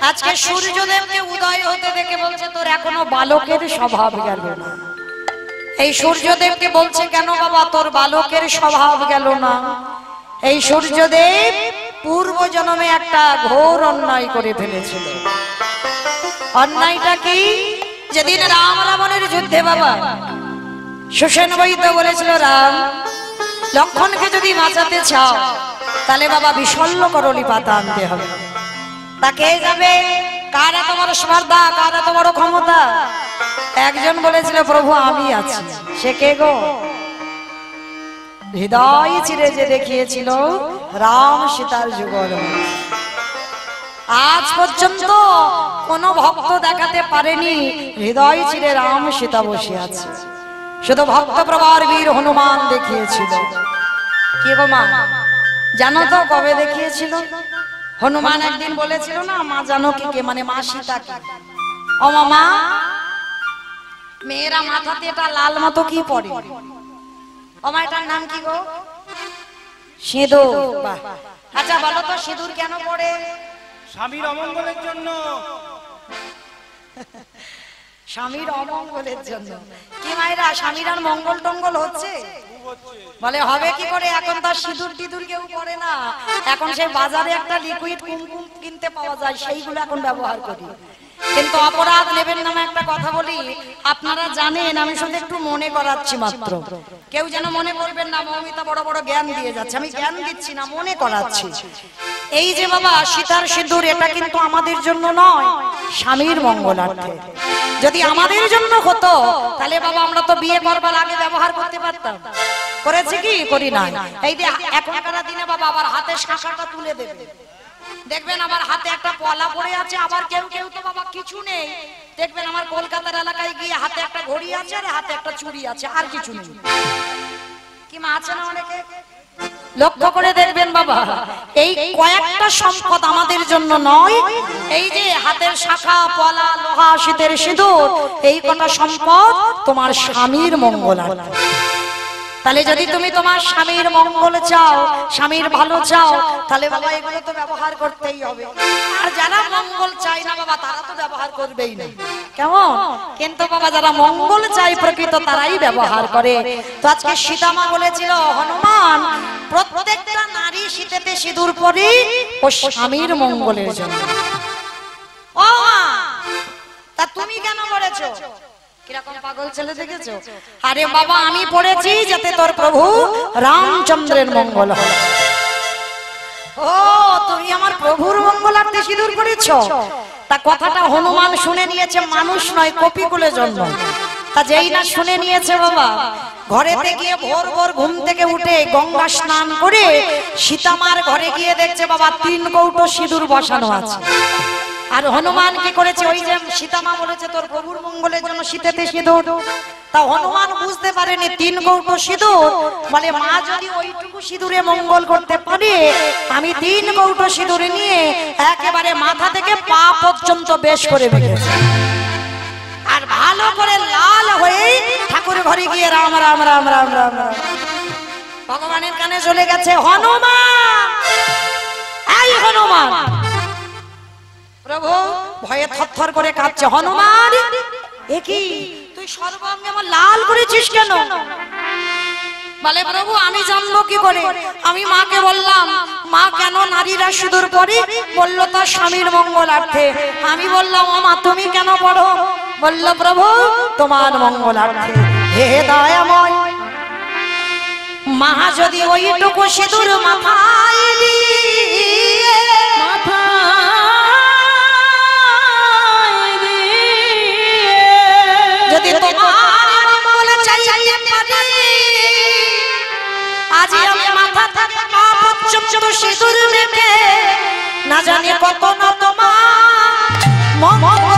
আজকে সূর্যদেবকে উদয় হতে দেখে বলছে তোর এখনো বালকের স্বভাব গেল না। এই সূর্যদেবকে বলছে কেন বাবা তোর বালকের স্বভাব গেল না? এই সূর্যদেব পূর্ব জন্মে একটা ঘোর অন্যায় করে ফেলেছিল। অন্যায়টা কি? যেদিন রাম রাবণের যুদ্ধে বাবা সুসেন বৈদ্য বলেছিল রাম লক্ষণকে যদি বাঁচাতে চাও তাহলে বাবা বিশল্য করলি পাতা আনতে হবে। তাকে যাবে কার এত বড় স্পর্ধা, কার এত বড় ক্ষমতা? একজন বলেছিল প্রভু আমি আছি। সে কে গো? হৃদয় চিরে যে দেখিয়েছিল রাম সীতার যুগল। আজ পর্যন্ত কোন ভক্ত দেখাতে পারেনি হৃদয় চিরে রাম সীতা বসে আছে। শুধু ভক্ত প্রবার বীর হনুমান দেখিয়েছিল। কি গো মা জানো তো কবে দেখিয়েছিল? হনুমান একদিন বলেছিল না মা জানো কি কে, মানে মা সীতাকে, ও মামা মেয়েরা মাথাতে এটা লাল মতো কি পরে? ও মা এটার নাম কি গো? সিঁদুর। বাহ, আচ্ছা বলো তো সিঁদুর কেন পড়ে? স্বামীর অমঙ্গলের জন্য। স্বামীর অমঙ্গলের জন্য? কি মায়েরা স্বামীর আর মঙ্গল টঙ্গল হচ্ছে? বলে হবে কি করে? এখন তার সিঁদুর টিঁদুর কেউ পরে না। এখন সেই বাজারে একটা লিকুইড কুমকুম কিনতে পাওয়া যায়, সেইগুলো এখন ব্যবহার করি। কিন্তু অপরাধ নেবেন নামে একটা কথা বলি, আপনারা জানেন আমি শুধু একটু মনে করাচ্ছি মাত্র, কেউ যেন মনে করবেন না মৌমিতা বড় বড় জ্ঞান দিয়ে যাচ্ছে। আমি জ্ঞান দিচ্ছি না, মনে করাচ্ছি। এই যে বাবা সীতার সিঁদুর, এটা কিন্তু আমাদের জন্য নয়, স্বামীর মঙ্গলার্থে। যদি আমাদের জন্য হতো তাহলে বাবা আমরা তো বিয়ে করবার আগে ব্যবহার করতে পারতাম। করেছি কি? করি না। এই যে এখনকার দিনে বাবা আবার হাতে শাঁখাটা তুলে দেবে, দেখবেন আবার হাতে একটা পলা পড়ে আছে। আবার কেউ কেউ তো বাবা কিছু নেই, দেখবেন আমার কলকাতার এলাকায় গিয়ে হাতে একটা ঘড়ি আছে আর হাতে একটা চুড়ি আছে, আর কিছু নেই। কি মা আছে না অনেকে? লক্ষ্য করে দেখবেন বাবা এই কয়েকটা সম্পদ আমাদের জন্য নয়। এই যে হাতের শাখা, পলা, লোহা, শীতের সিঁদুর, এই কটা সম্পদ তোমার স্বামীর মঙ্গলার্থে। তাহলে যদি তুমি তোমার স্বামীর মঙ্গল চাও, স্বামীর ভালো চাও, তাহলে বাবা এগুলো তো ব্যবহার করতেই হবে। আর যারা মঙ্গল চায় না বাবা তারা তো ব্যবহার করবেই না, কেমন? কিন্তু বাবা যারা মঙ্গল চায় প্রকৃত তারাই ব্যবহার করে। তো আজকে সীতামা বলেছিল হনুমান প্রত্যেকটা নারী শীতেতে সিঁদুর পরে ও স্বামীর মঙ্গলের জন্য। ও মা তা তুমি কেন পড়েছো? কিরকম পাগল ছেলে দেখেছো? আরে বাবা আমি পড়েছি যাতে তোর প্রভু রামচন্দ্রের মঙ্গল হয়। ও তুমি আমার প্রভুর মঙ্গলার্থে সিঁদুর পড়েছো? তা কথাটা হনুমান শুনে নিয়েছে, মানুষ নয় কপিকুলের জন্য। তা যেই না শুনে নিয়েছে বাবা, ঘরেতে গিয়ে ভোর ভোর ঘুম থেকে উঠে গঙ্গা স্নান করে সীতামার ঘরে গিয়ে দেখছে বাবা 3 কৌটো সিঁদুর বসানো আছে। আর হনুমান কি করেছে? ওই যে সীতামা বলেছে তোর প্রভুর মঙ্গলের জন্য শীতেতে সিঁদুর, তা হনুমান বুঝতে পারেনি 3 কৌটো সিঁদুর, বলে মা যদি ওইটুকু সিঁদুরে মঙ্গল করতে পারে আমি 3 কৌটো সিঁদুর নিয়ে একেবারে মাথা থেকে পা পর্যন্ত বেশ করে বেঁধেছি। আর ভালো করে লাল হয়ে ঠাকুর ঘরে গিয়ে রাম রাম রাম রাম রাম ভগবানের কানে চলে গেছে, হনুমান এই হনুমান। প্রভু ভয়ে থরথর করে কাঁপছে, হনুমান এ কি তুই সর্বাঙ্গে আমার লাল করেছিস কেন? বলে প্রভু আমি জানবো কি করে? আমি মাকে বললাম মা কেন নারীরা সিঁদুর পরে? বললো তার স্বামীর মঙ্গলার্থে। আমি বললাম ও মা তুমি কেন পড়ো? বললো প্রভু তোমার মঙ্গলার্থে। হে দয়াময়, মা যদি ওইটুকু সিঁদুর মাথায় যদি তোমার মঙ্গল চাইতে পারি, আজ আমি মাথা থেকে পা পর্যন্ত সিঁদুর মেখে না জানি কত না তোমার মঙ্গল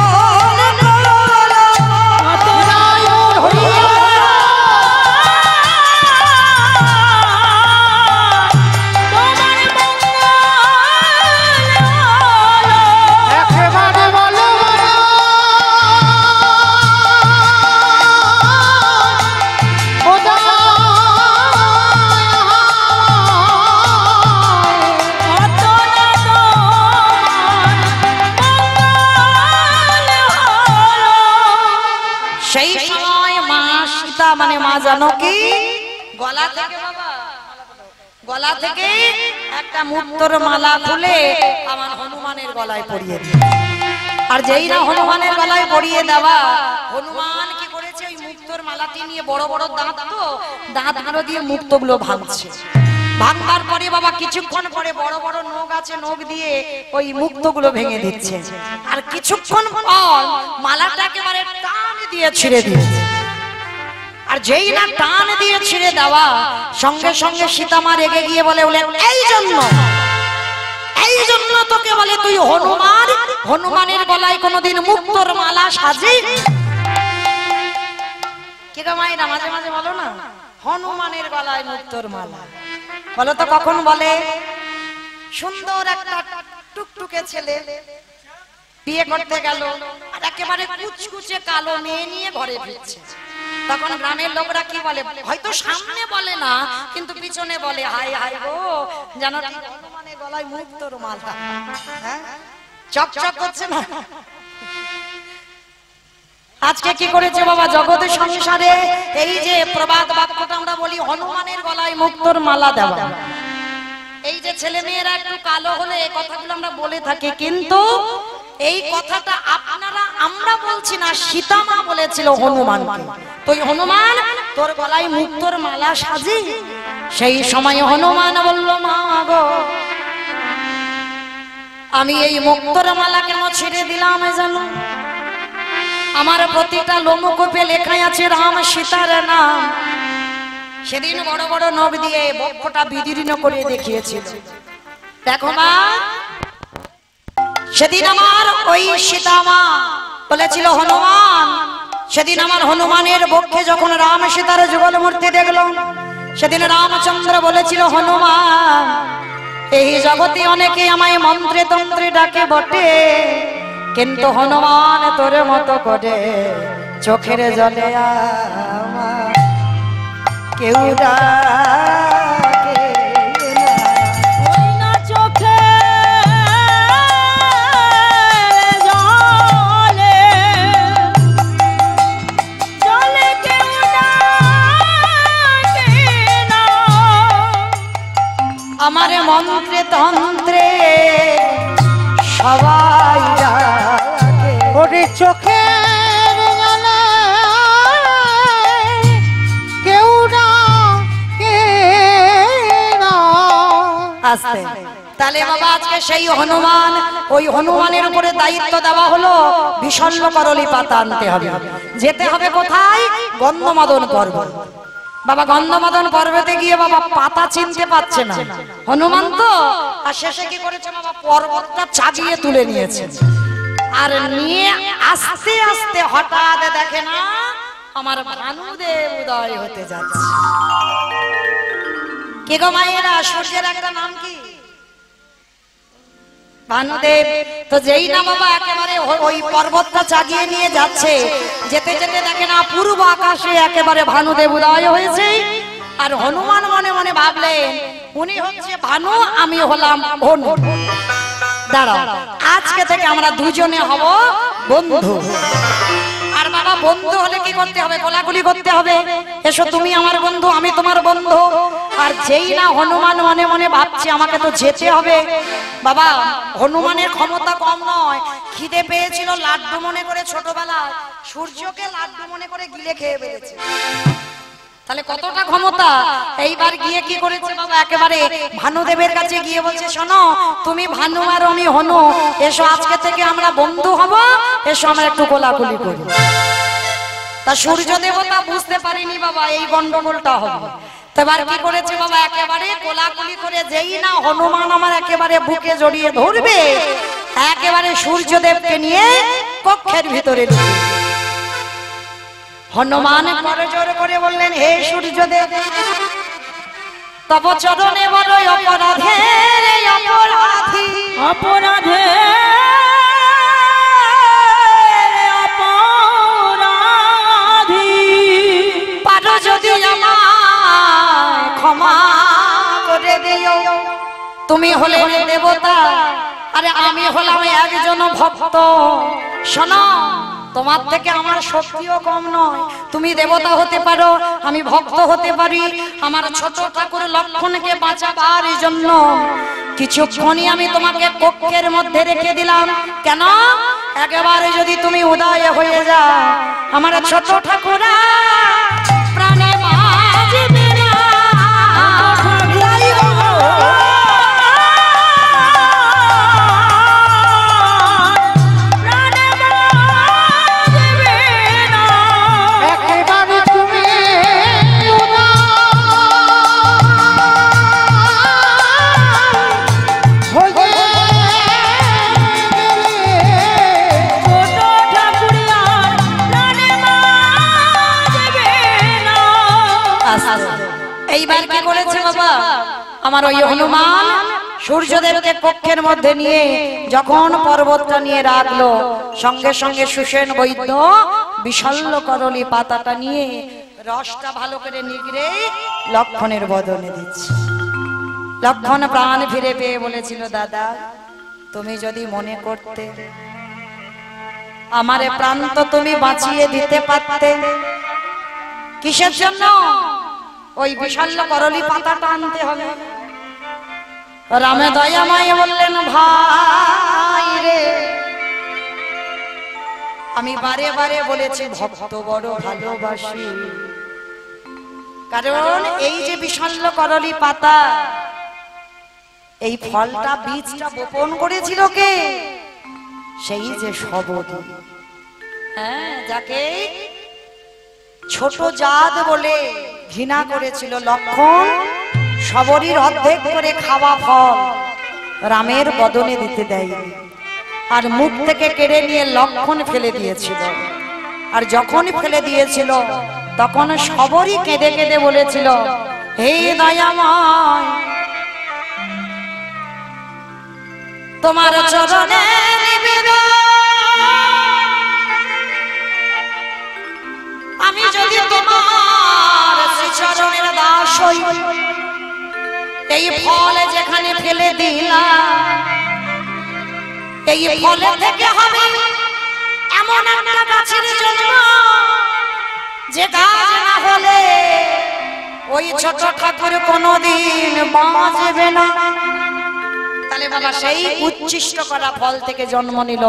সেই সময় মা সীতা মানে মা জানকী গলা থেকে বাবা গলা থেকে একটা মুক্তোর মালা খুলে আমার হনুমানের গলায় পরিয়ে দিল। আর যেই না হনুমানের গলায় পরিয়ে দেওয়া, হনুমান কি করেছে ওই মুক্তোর মালাটি নিয়ে বড় বড় দাঁত, তো দাঁতগুলো দিয়ে মুক্তগুলো ভাঙছে। ভাঙবার পরে বাবা কিছুক্ষণ পরে বড় বড় নখ আছে, নখ দিয়ে ওই মুক্তগুলো ভেঙে দিচ্ছে। আর কিছুক্ষণ পর মালাটা একেবারে টান দিয়ে ছিঁড়ে দিচ্ছে। আর যেই না টান দিয়ে ছিঁড়ে দেওয়া, সঙ্গে সঙ্গে সীতামা রেগে গিয়ে বলে এই জন্য তোকে বলে তুই হনুমান, হনুমানের গলায় কোনোদিন মুক্তোর মালা সাজে। কি গো মায়েরা মাঝে মাঝে বলো না হনুমানের গলায় মুক্তোর মালা, বলো তো কখন বলে? সুন্দর একটা টুকটুকে ছেলে বিয়ে করতে গেল, আর একেবারে কুচকুচে কালো মেয়ে নিয়ে ঘরে ফিরছে। তখন গ্রামের লোকরা কি বলে, হয়তো সামনে বলে না কিন্তু পিছনে বলে, হাই হাই গো জানো হনুমানের গলায় মুক্তোর মালা। হ্যাঁ চকচক করছে না? আজকে কি করেছে বাবা জগতের সংসারে, এই যে প্রবাদ বাক্যটা আমরা বলি হনুমানের গলায় মুক্তোর মালা দেওয়া, এই যে ছেলে মেয়েরা একটু কালো হলে এই কথাগুলো আমরা বলে থাকি, কিন্তু এই কথাটা আপনারা আমরা বলছি না, সীতামা বলেছিল হনুমানকে, তুই হনুমান তোর গলায় মুক্তোর মালা সাজি। সেই সময় হনুমান বলল, মা গো আমি এই মুক্তোর মালা কেন ছেড়ে দিলাম জানো? আমার প্রতিটা লোমকূপে লেখা আছে রাম সীতার নাম। সেদিন বড় বড় নখ দিয়ে বক্ষটা বিদীর্ণ করে দেখিয়েছিল। দেখো মা, সেদিন আমার ওই সীতামা বলেছিল হনুমান, সেদিন আমার হনুমানের বক্ষে যখন রাম সীতার যুগল মূর্তি দেখলাম, সেদিন রামচন্দ্র বলেছিল হনুমান এই জগতে অনেকে আমায় মন্ত্রে তন্ত্রে ডাকে বটে, কিন্তু হনুমান তোর মতো করে চোখের জলে আমার কেউ ডাকে না, চোখে জলে জলে কেউ ডাকে না, আমার মন্ত্রে তন্ত্রে সবাই ডাকে ওরে চোখের জলে কেউ ডাকে না। আস্তে তাহলে বাবা আজকে সেই হনুমান, ওই হনুমানের উপরে দায়িত্ব দেওয়া হলো বিষণ্ণ করলি পাতা আনতে হবে। যেতে হবে কোথায়? গন্ধমাদন পর্বত। বাবা গন্ধমাদন পর্বতে গিয়ে বাবা পাতা চিনতে পারছে না হনুমান তো, আর শেষে কি করেছে বাবা পর্বতটা চাগিয়ে তুলে নিয়েছে। আর নিয়ে আস্তে আস্তে হঠাৎ দেখে না আমার ভানুদেব উদয় হতে যাচ্ছে। কি গো মায়েরা, সূর্যের একটা নাম কি? ভানুদেব। তো যেই না বাবা একেবারে ওই পর্বতটা চাগিয়ে নিয়ে যাচ্ছে, যেতে যেতে দেখে না পূর্ব আকাশে একেবারে ভানুদেব উদয় হয়েছে। আর হনুমান মনে মনে ভাবলেন উনি হচ্ছে ভানু, আমি হলাম হনু, দাঁড়াও আজকে থেকে আমরা দুজনে হব বন্ধু। আর বাবা বন্ধু হলে কি করতে হবে? কোলাকুলি করতে হবে, এসো তুমি আমার বন্ধু আমি তোমার বন্ধু। আর যেই না হনুমান মনে মনে ভাবছে আমাকে তো যেতে হবে, বাবা হনুমানের ক্ষমতা কম নয়, খিদে পেয়েছিল লাড্ডু মনে করে ছোটবেলায় সূর্যকে লাড্ডু মনে করে গিলে খেয়ে ফেলেছে। তাহলে কতটা ক্ষমতা! এইবার গিয়ে কি করেছে বাবা, একেবারে ভানুদেবের কাছে গিয়ে বলছে শোনো তুমি ভানু আর আমি হনু, এসো আজকে থেকে আমরা বন্ধু হব, এসো আমরা একটু কোলাকুলি করি। তা সূর্য দেবতা বুঝতে পারিনি বাবা এই গন্ডগোলটা হবে। এবার কি করেছে বাবা, একেবারে কোলাকুলি করে যেই না হনুমান আমার একেবারে বুকে জড়িয়ে ধরবে, একেবারে সূর্যদেবকে নিয়ে কক্ষের ভিতরে ঢুকে হনুমান করে জোর করে বললেন, হে সূর্যদেব তব চরণে বড় অপরাধে অপরাধী অপরাধে অপরাধী, পারো যদি আমায় ক্ষমা করে দিও। তুমি হলে দেবতা, আরে আমি হলাম একজন ভক্ত। শোনো তোমার থেকে আমার শক্তিও কম নয়। তুমি দেবতা হতে পারো, আমি ভক্ত হতে পারি। আমার ছোট ঠাকুর লক্ষণকে বাঁচাবার জন্য কিছুক্ষণই আমি তোমাকে কক্ষের মধ্যে রেখে দিলাম। কেন? একেবারে যদি তুমি উদয় হয়ে যাও, আমার ছোট ঠাকুরা প্রাণে বাঁচবে না। এইবার কি করেছে বাবা? আমার ওই হনুমান সূর্যদেবকে কক্ষের মধ্যে নিয়ে যখন পর্বতটা নিয়ে রাখলো, সঙ্গে সঙ্গে সুসেন বৈদ্য বিশল্য করলি পাতাটা নিয়ে রসটা ভালো করে নিগড়ে লক্ষণের বদনে দিচ্ছে। লক্ষণ প্রাণ ফিরে পেয়ে বলেছিল, দাদা তুমি যদি মনে করতে আমারে প্রাণ তো তুমি বাঁচিয়ে দিতে পারতে। কিসের জন্য? ওই বিশাল্য করলি পাতাটা আনতে হবে। রামে দয়াময় বললেন, ভাই রে আমি বারে বারে বলেছি ভক্ত বড় ভালোবাসি, কারণ এই যে বিশাল্য করলি পাতা, এই ফলটা বীজটা বপন করেছিল কে? সেই যে সবরী, হ্যাঁ, যাকে ছোট জাত বলে ঘৃণা করেছিল লক্ষণ, সবরীর অর্ধেক করে খাওয়া ফল রামের বদনে দিতে দেয়নি, আর মুখ থেকে কেড়ে নিয়ে লক্ষণ ফেলে দিয়েছিল। আর যখন ফেলে দিয়েছিল তখন সবরই কেঁদে কেঁদে বলেছিল, হে দয়াময় তোমার চরণে নিবেদন, আমি যদি তোমার শ্রীচরণের দাস হই, এই ফল যেখানে ফেলে দিলাম, এই ফলে থেকে হবে এমন একটা গাছের জন্ম, যে গাছ না হলে ওই ছোট ঠাকুর কোনোদিন বাঁচবে না। তাহলে বাবা সেই উচ্ছিষ্ট করা ফল থেকে জন্ম নিল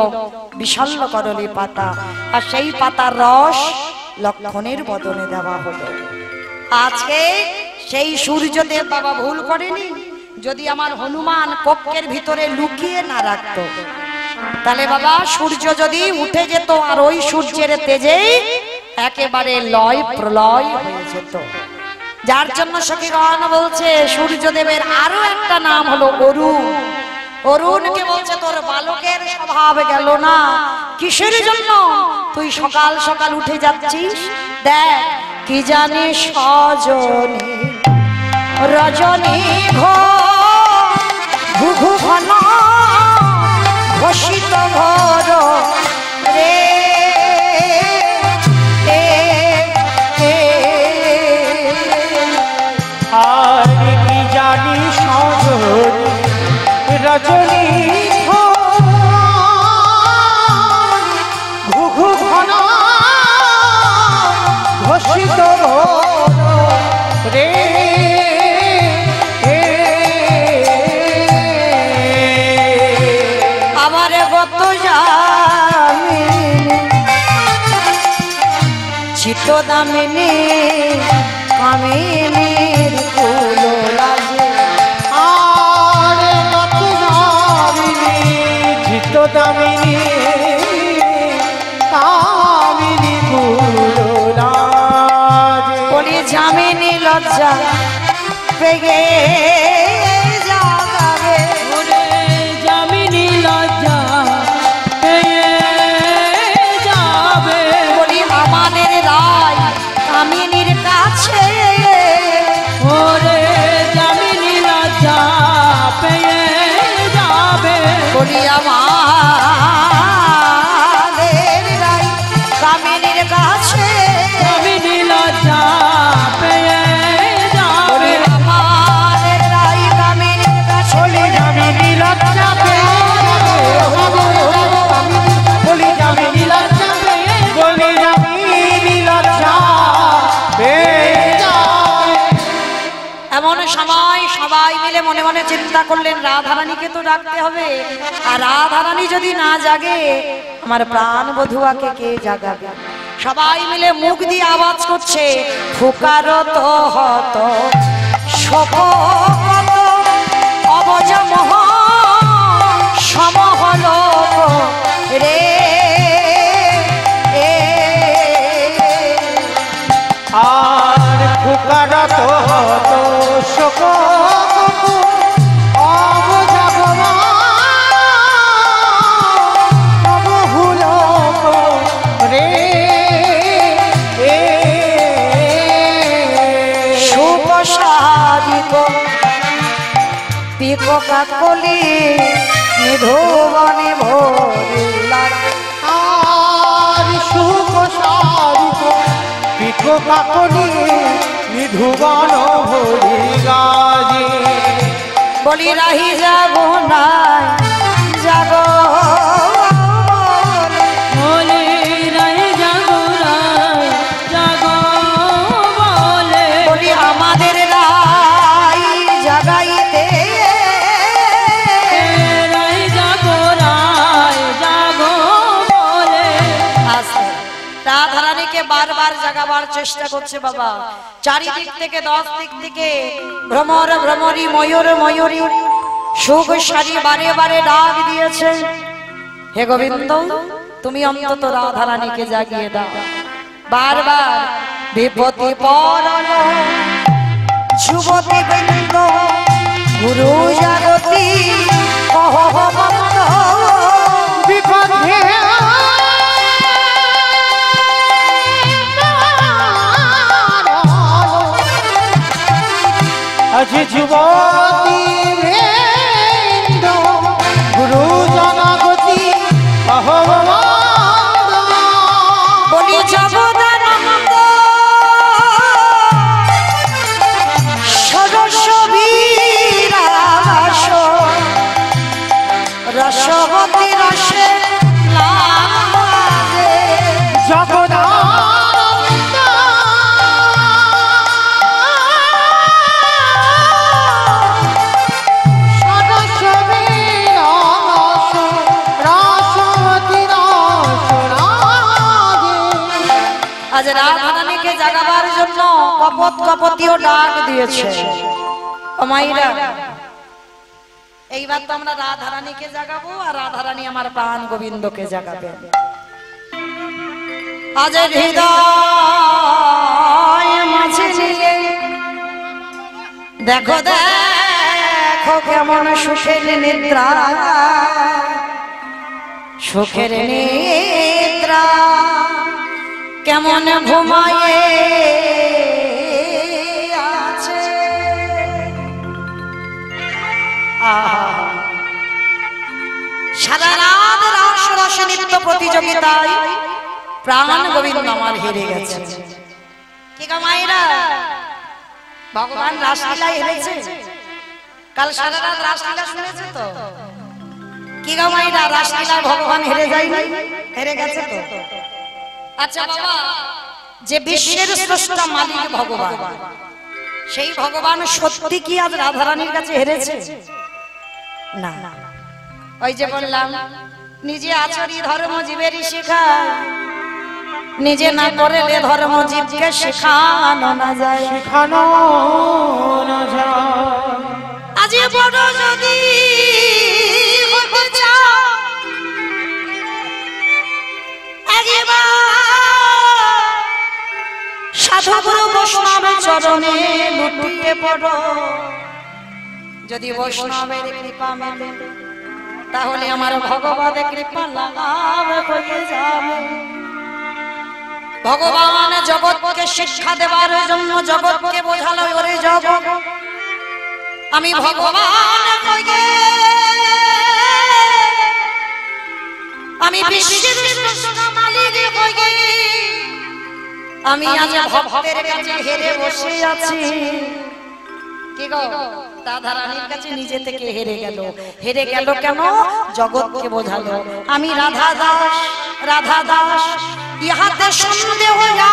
বিশাল্য করলি পাতা, আর সেই পাতার রস লক্ষণের বদনে দেওয়া হলো। আজকে সেই সূর্যদেব বাবা ভুল করেনি। যদি আমার হনুমান কক্ষের ভিতরে লুকিয়ে না রাখতো, তাহলে বাবা সূর্য যদি উঠে যেত আর ওই সূর্যের তেজেই একেবারে লয় প্রলয় হয়ে যেত। যার জন্য সখীগণ বলছে সূর্যদেবের আরো একটা নাম হলো অরুণ। অরুণকে বলছে তোর বালকের স্বভাব গেল না, কিসের জন্য? তুই সকাল সকাল উঠে যাচ্ছিস, দেখ কি জানিস সজনী রজনী ঘুঘু ঘন ঘোষিত ঘর রে, আর কি জানি সজনী রজনী ঘুঘু ঘন ঘোষিত রে, আমার গত যামিনী চিত দামিনী কামিনীর কুল রাজে, আর কত দামিনী চিত দামিনী কামিনী কুলরাজে, বলি যামিনী লজ্জা পেগে যাবে, ওরে যামিনী লজ্জা পেয়ে যাবে, বলি আমাদের রায় কামিনীর কাছে, ওরে যামিনী লজ্জা পেয়ে যাবে, বলি আমাদের রায় কামিনীর কাছে, যামিনী লজ্জা পেয়ে বলি যাবে, আমাদের মনে মনে চিন্তা করলেন রাধারানীকে তো ডাকতে হবে, আর রাধারানী যদি না জাগে আমার প্রাণ বধুয়াকে কে জাগাবে? সবাই মিলে মুখ দিয়ে আওয়াজ করছে, ফুকারত হত শোকত অবজা মোহ সমহল রে। আর ফুকারত হত শোক পিকো কাকলি নিধুবনে ভরিলা। আর সুখ সারিত পিকো কাকলি নিধুবন ভরি গাজে। বলি রাহি যাবো না যাবো বলে রায় জাগো বলে, বলি আমাদের রাই জাগাইতে রায় জাগো বলে। আসতে রাধারানীকে বারবার জাগাবার চেষ্টা করছে বাবা। চারিদিক থেকে 10 দিক থেকে ভ্রমর ভ্রমরী ময়ূর ময়ূরী সুখ সারি বারে বারে ডাক দিয়েছে, হে গোবিন্দ তুমি অন্তত রাধারানীকে জাগিয়ে দাও। বারবার বিপত্তি পরল যুবতী বৃন্দ গুরু জাগতি কহ ভক্ত বিপদে আজ যুবতী বৃন্দ গুরু জনগতি অহমানন্দ। বলি জগদানন্দ সরস বিরাস রসবতী রসে লাগে জগদানন্দ সদস্য বিরাস রাসবতী রস রাগে। আজ রাধারানীকে জাগাবার জন্য কপত কপতিও ডাক দিয়েছে। ও মাইরা এইবার তো আমরা রাধারানীকে জাগাবো, আর রাধারানী আমার প্রাণ গোবিন্দকে জাগাবে। আজ হৃদয় মাঝে নিয়ে দেখো দেখো কেমন সুখের নিদ্রা, সুখের নিদ্রা কেমন ঘুমায়ে আছে। সারা রাত রাস রস নৃত্য প্রতিযোগিতায় প্রাণ গোবিন্দ আমার হেরে গেছে। কি গো মায়েরা, ভগবান রাসলীলায় হেরেছে? কাল সারা রাত রাসলীলা শুনেছে তো? কি গো মায়েরা, রাসলীলায় ভগবান হেরে যায়নি? হেরে গেছে তো? আচ্ছা বাবা, যে বিশ্বের স্রষ্টা মালিক ভগবান, সেই ভগবান সত্যি কি আজ রাধারানীর কাছে হেরেছে? না। ওই যে বললাম, নিজে আচরি ধর্ম জীবেরই শেখায়, নিজে না করলে ধর্ম জীবকে শেখানো না যায়। শেখানো না যায়। আজ বড় যদি হতে চাও সাধু গুরু বৈষ্ণবের চরণে লুটিয়ে পড়ো। যদি বৈষ্ণবের কৃপা মেলে তাহলে আমার ভগবতের কৃপা লাভ হয়ে যাবে। ভগবান জগৎকে শিক্ষা দেবার জন্য জগৎকে বোঝালো, ওরে জগৎ আমি ভগবান কইগে, আমি বিশ্বের স্রষ্টা মালিক কইগে, আমি আজ ভক্তের কাছে হেরে বসে আছি। কি গো, রাধারানীর কাছে নিজে থেকে হেরে গেল। হেরে গেল কেন? জগৎকে বোঝালো আমি রাধা দাস, রাধা দাস। ইহাতে সন্দেহ হইয়া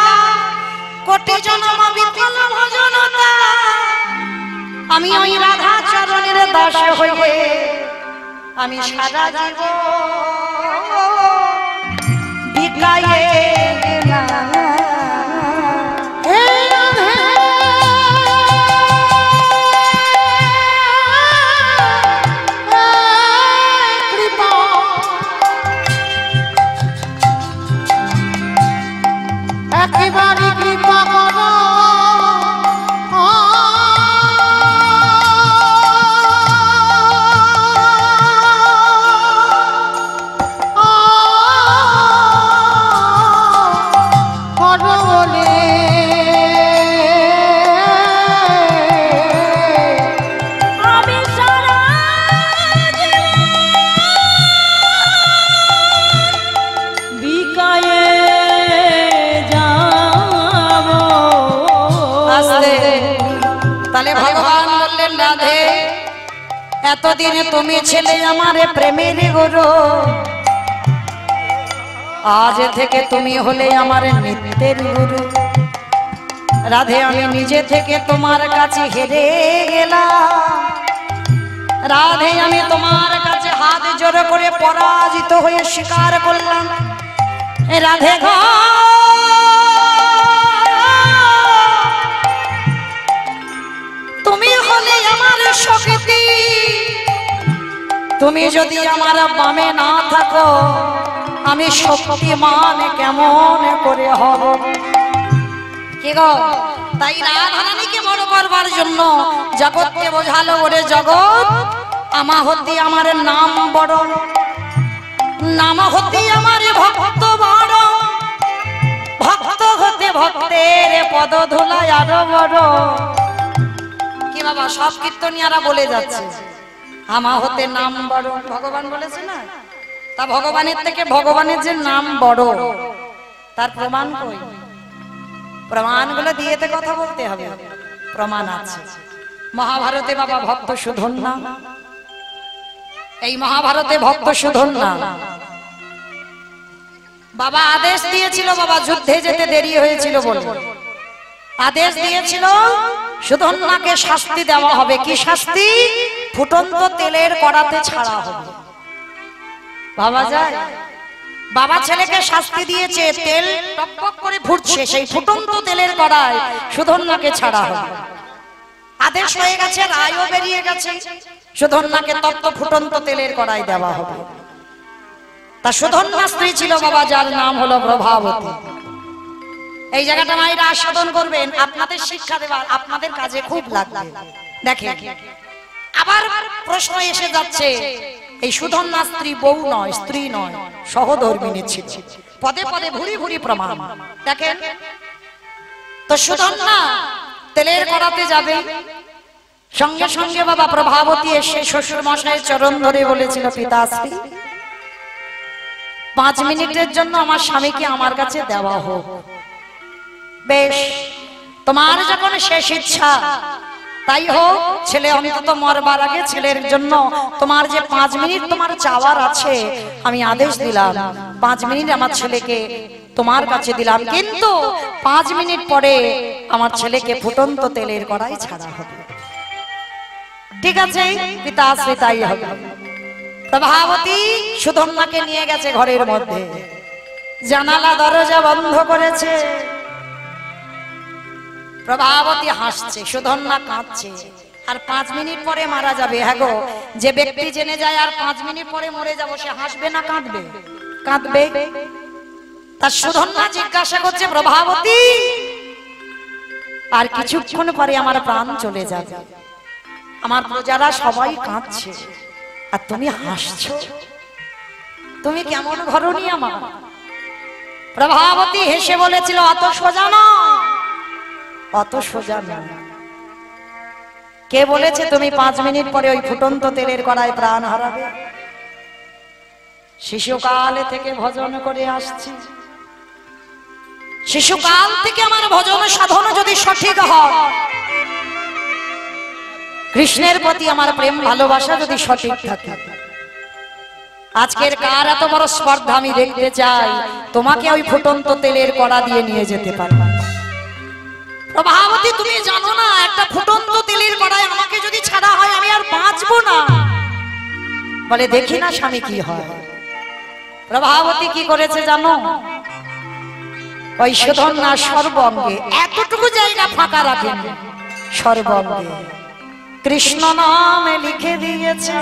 কোটি জনম বিফল ভজনতা, আমি ওই রাধা চরণের দাস হয়ে আমি সারা জীবন বিকায়ে গেলাম। হে রাধে কৃপা একেবারে কৃপা করো আমি সারা বিকায়ে যাব। আস্তে তাহলে ভগবান বললেন রাধে এতদিনে তুমি ছেলে আমারে প্রেমের গুরু, আজ থেকে তুমি হলে আমার নিত্যের গুরু। রাধে আমি নিজে থেকে তোমার কাছে হেরে গেলাম, রাধে আমি তোমার কাছে হাত জোড় করে পরাজিত হয়ে স্বীকার করলাম। রাধে গো তুমি হলে আমার শক্তি, তুমি যদি আমার বামে না থাকো আমি শক্তিমান কেমন করে হব। কি গো তাই রাধারানীকে বড় করবার জন্য জগৎকে বোঝালো, ওরে জগৎ আমা হতে আমার নাম বড়, নাম হতে আমার ভক্ত বড়, ভক্ত হতে ভক্তের পদ ধুলায় আরো বড়। কি বাবা সব কীর্তনিয়ারা বলে যাচ্ছে আমা হতে নাম বড়, ভগবান বলেছে না? তা ভগবানের থেকে ভগবানের যে নাম বড় তার প্রমাণ কই? প্রমাণগুলো দিয়েতে কথা বলতে হবে, প্রমাণ আছে। মহাভারতে বাবা ভক্ত সুধন্যা, এই মহাভারতে ভক্ত সুধন্যা বাবা আদেশ দিয়েছিল, বাবা যুদ্ধে যেতে দেরি হয়েছিল বলে আদেশ দিয়েছিল সুধন্যাকে শাস্তি দেওয়া হবে। কি শাস্তি? ফুটন্ত তেলের কড়াতে ছাড়া হবে। বাবা যায় বাবা ছেলেকে শাস্তি দিয়েছে, তেল টকটক করে ফুটছে, সেই ফুটন্ত তেলের কড়ায় সুধন্যাকে ছাড়া হবে। আদেশ হয়ে গেছে, রায়ও বেরিয়ে গেছে, সুধন্যাকে তপ্ত ফুটন্ত তেলের কড়াই দেওয়া হবে। তা সুধন্যা স্ত্রী ছিল বাবা যার নাম হলো প্রভাবতী। এই জায়গাটা মায়েরা আস্বাদন করবেন, আপনাদের শিক্ষা দেওয়ার আপনাদের কাজে খুব লাগবে। দেখেন আবার প্রশ্ন এসে যাচ্ছে, এই সুধন্যা স্ত্রী বউ নয়, স্ত্রী নয়, সহধর্মিণী ছিল। পদে পদে ভুরি ভুরি প্রমাণ দেখেন। তো সুধন্যা তেলের কড়াতে যাবে, সঙ্গে সঙ্গে বাবা প্রভাবতী এসে শ্বশুর মশাইয়ের চরণ ধরে বলেছিল, পিতাশ্রী 5 মিনিটের জন্য আমার স্বামীকে আমার কাছে দেওয়া হোক। বেশ, তোমার যখন শেষ ইচ্ছা তাই হোক, ছেলে অন্তত মরবার আগে ছেলের জন্য তোমার যে 5 মিনিট তোমার চাওয়ার আছে আমি আদেশ দিলাম, 5 মিনিট আমার ছেলেকে তোমার কাছে দিলাম, কিন্তু 5 মিনিট পরে আমার ছেলেকে ফুটন্ত তেলের কড়াই ছাড়া হবে। ঠিক আছে পিতাশ্রী, তাই হবে। প্রভাবতী সুধন্যাকে নিয়ে গেছে ঘরের মধ্যে, জানালা দরজা বন্ধ করেছে। প্রভাবতী হাসছে, সুধন্যা কাঁদছে। আর 5 মিনিট পরে মারা যাবে। হ্যাঁ গো, যে ব্যক্তি জেনে যায় আর 5 মিনিট পরে মরে যাব, সে হাসবে না কাঁদবে? কাঁদবে। তার সুধন্যা জিজ্ঞাসা করছে, প্রভাবতী আর কিছুক্ষণ পরে আমার প্রাণ চলে যাবে, আমার প্রজারা সবাই কাঁদছে আর তুমি হাসছো, তুমি কেমন ঘরণী আমার? প্রভাবতী হেসে বলেছিল, অত সোজা নয়, অত সোজা নয়। কে বলেছে তুমি 5 মিনিট পরে ওই ফুটন্ত তেলের কড়ায় প্রাণ হারাবে? শিশুকাল থেকে ভজন করে আসছি, শিশুকাল থেকে আমার ভজন সাধন যদি সঠিক হয়, কৃষ্ণের প্রতি আমার প্রেম ভালোবাসা যদি সঠিক থাকে, আজকের কার এত বড় স্পর্ধা আমি দেখতে চাই, তোমাকে ওই ফুটন্ত তেলের কড়া দিয়ে নিয়ে যেতে পারবো। প্রভাবতী তুমি জানো না একটা ফুটন্ত তেলের কড়াই আমাকে যদি ছাড়া হয় আমি আর বাঁচবো না। বলে দেখি না স্বামী কি হয়। প্রভাবতী কি করেছে জানো? ওই সুধন্যা সর্বঙ্গে এতটুকু জায়গা ফাঁকা রাখেন, সর্বঙ্গে কৃষ্ণ নামে লিখে দিয়েছে।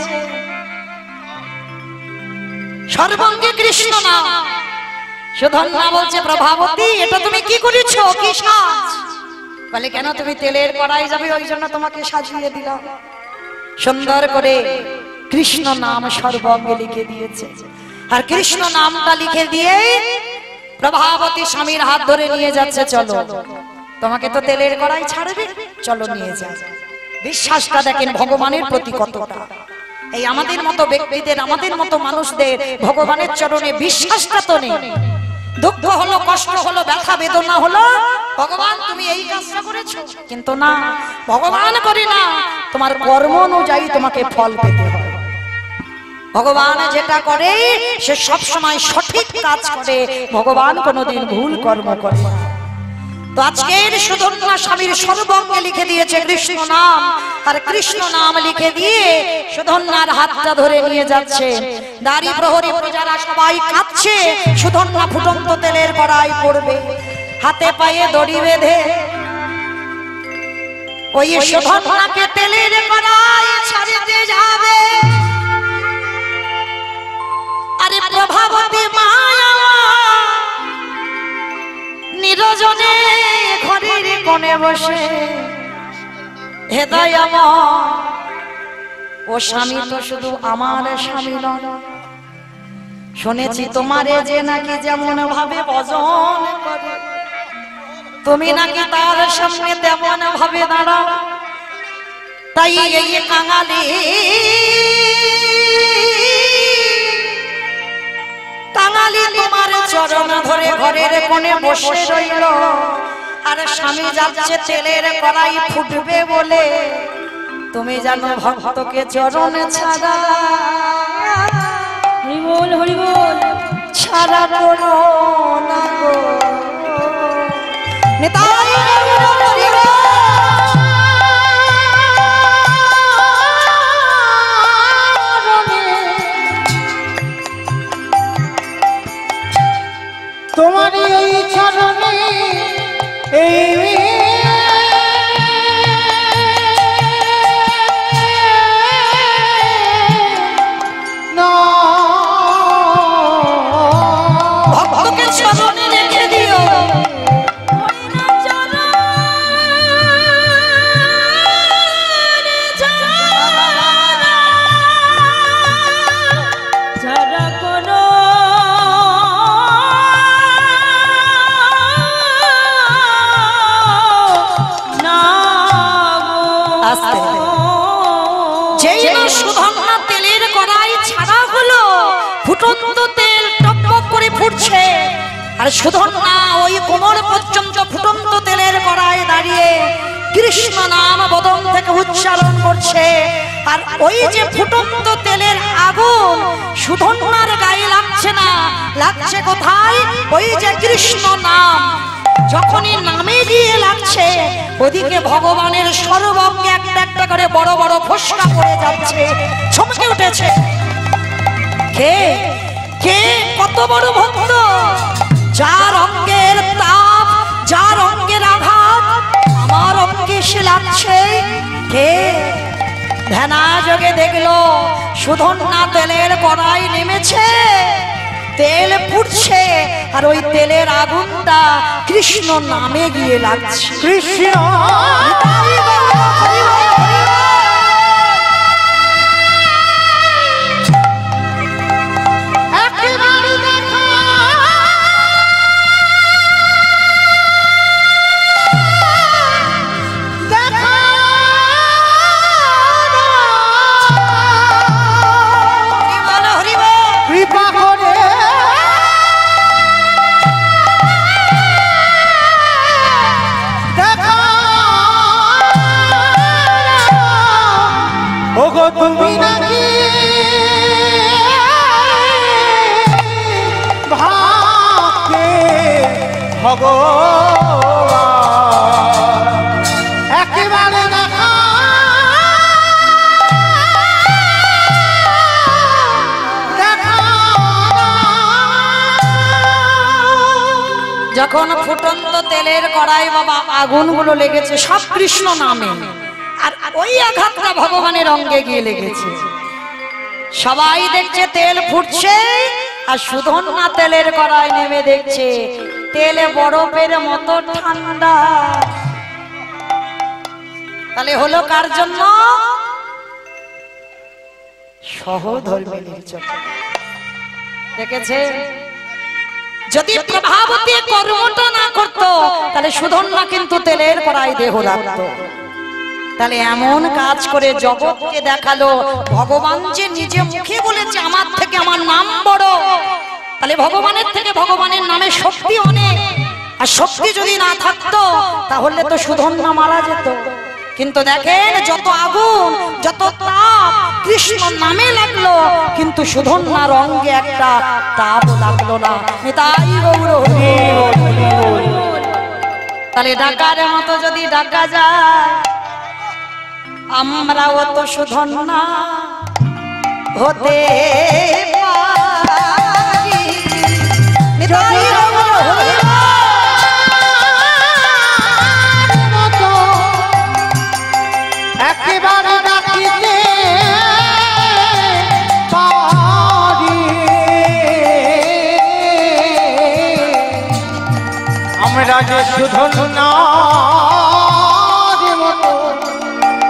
সর্বঙ্গে কৃষ্ণ নাম। সুধন্যা বলছে প্রভাবতী এটা তুমি কি করেছো, কি সাজ? বলে কেন, তুমি তেলের কড়াই যাবে ওই জন্য তোমাকে সাজিয়ে দিলাম। সুন্দর করে কৃষ্ণ নাম সর্বঙ্গে লিখে দিয়েছে। আর কৃষ্ণ নামটা লিখে দিয়ে প্রভাবতী স্বামীর হাত ধরে নিয়ে যাচ্ছে, চলো তোমাকে তো তেলের কড়াই ছাড়বে, চলো নিয়ে যাও। বিশ্বাসটা দেখেন ভগবানের প্রতি কতটা। এই আমাদের মতো ব্যক্তিদের, আমাদের মতো মানুষদের ভগবানের চরণে বিশ্বাসটা তো নেই। দুঃখ হলো, কষ্ট হলো, ব্যথা বেদনা হলো, ভগবান তুমি এই কাজটা করেছো, কিন্তু না, ভগবান করে না, তোমার কর্ম অনুযায়ী তোমাকে ফল পেতে হয়। ভগবান যেটা করে সে সব সময় সঠিক কাজ করে, ভগবান কোনোদিন ভুল কর্ম করে না। তো আজকের সুধন্যা স্বামীর সর্বঙ্গে লিখে দিয়েছে কৃষ্ণ নাম, আর কৃষ্ণ নাম লিখে দিয়ে সুধন্যার হাতটা ধরে নিয়ে যাচ্ছে। দাড়ি প্রহরী প্রজারা সবাই কাঁদছে, সুধন্যা ফুটন্ত তেলের কড়াই পড়বে, হাতে পায়ে দড়ি বেঁধে ওই সুধন্যাকে তেলের কড়াই ছাড়িতে যাবে। আরে প্রভাবতী মায়া নিরজনে ঘরের কোণে বসে হেদায় আমার ও স্বামী তো শুধু আমার স্বামী নয়, শুনেছি তোমারে যে নাকি যেমন ভাবে ভজন করে, তুমি নাকি তার সামনে তেমন ভাবে দাঁড়াও। তাই এই কাঙালি কাঙালি তোমার চরণ ধরে ঘরের কোণে বসে রইল, আর স্বামী যাচ্ছে তেলের কড়াই ফুটবে বলে, তুমি জানো ভক্তকে চরণ ছাড়া হরি বল, হরি বল, ছাড়া করো না গো। নিতাই হরি বল। তোমার এই চরণে এই ভক্তকে চরণে রেখে দিও। সুধন্যা তেলের কড়াই ছাড়া হলো, ফুটন্ত তেল টকবক করে ফুটছে, আর সুধন্যা ওই কোমর পর্যন্ত ফুটন্ত তেলের কড়াই দাঁড়িয়ে কৃষ্ণ নাম বদন থেকে উচ্চারণ করছে। আর ওই যে ফুটন্ত তেলের আগুন সুধন্যার গায়ে লাগছে না, লাগছে কোথায়? ওই যে কৃষ্ণ নাম। যখনই নামে গিয়ে লাগছে, ওদিকে ভগবানের সর্বঙ্গে একটা একটা করে বড় বড় ফোসকা পড়ে যাচ্ছে। চমকে উঠেছে, কে কে কত বড় ভক্ত, যার অঙ্গের তাপ, যার অঙ্গের আঘাত আমার অঙ্গে এসে লাগছে। কে? ধ্যানাযোগে দেখলো সুধন্যা তেলের কড়াই নেমেছে, তেল ফুটছে, আর ওই তেলের আগুনটা কৃষ্ণ নামে গিয়ে লাগছে। কৃষ্ণ তুমি নাকি ভাগ্যে ভগবান, যখন ফুটন্ত তেলের কড়াই বাবা আগুনগুলো লেগেছে সব কৃষ্ণ নামে, আর ওই আঘাতটা ভগবানের অঙ্গে গিয়ে লেগেছে। সবাই দেখছে তেল ফুটছে, আর সুধন্যা তেলের কড়াই নেমে দেখছে তেল বরফের মতো ঠান্ডা। তাহলে হলো কার জন্য? সহধর্মিনীর জন্য। দেখেছে, যদি প্রভাবতী কর্মটা না করতো তাহলে সুধন্যা কিন্তু তেলের কড়াই দেহ রাখতো। তাহলে এমন কাজ করে জগৎকে দেখালো, ভগবান যে নিজে মুখে বলেছে আমার থেকে আমার নাম বড়। তাহলে ভগবানের থেকে ভগবানের নামে শক্তি অনেক, আর শক্তি যদি না থাকতো তাহলে তো সুধন্যা মারা যেত। কিন্তু দেখেন যত আগুন যত তাপ কৃষ্ণ নামে লাগলো, কিন্তু সুধন্যার অঙ্গে একটা তাপ লাগলো না। নিতাই গৌর হরি বল। তাহলে ডাকার মতো যদি ডাকা যায়, আমরাও তো সুধন্যা হতে পারি। নিতাই গৌর হরি বল। একেবারে ডাকিতে পারি, আমরা যে সুধন্যার মতো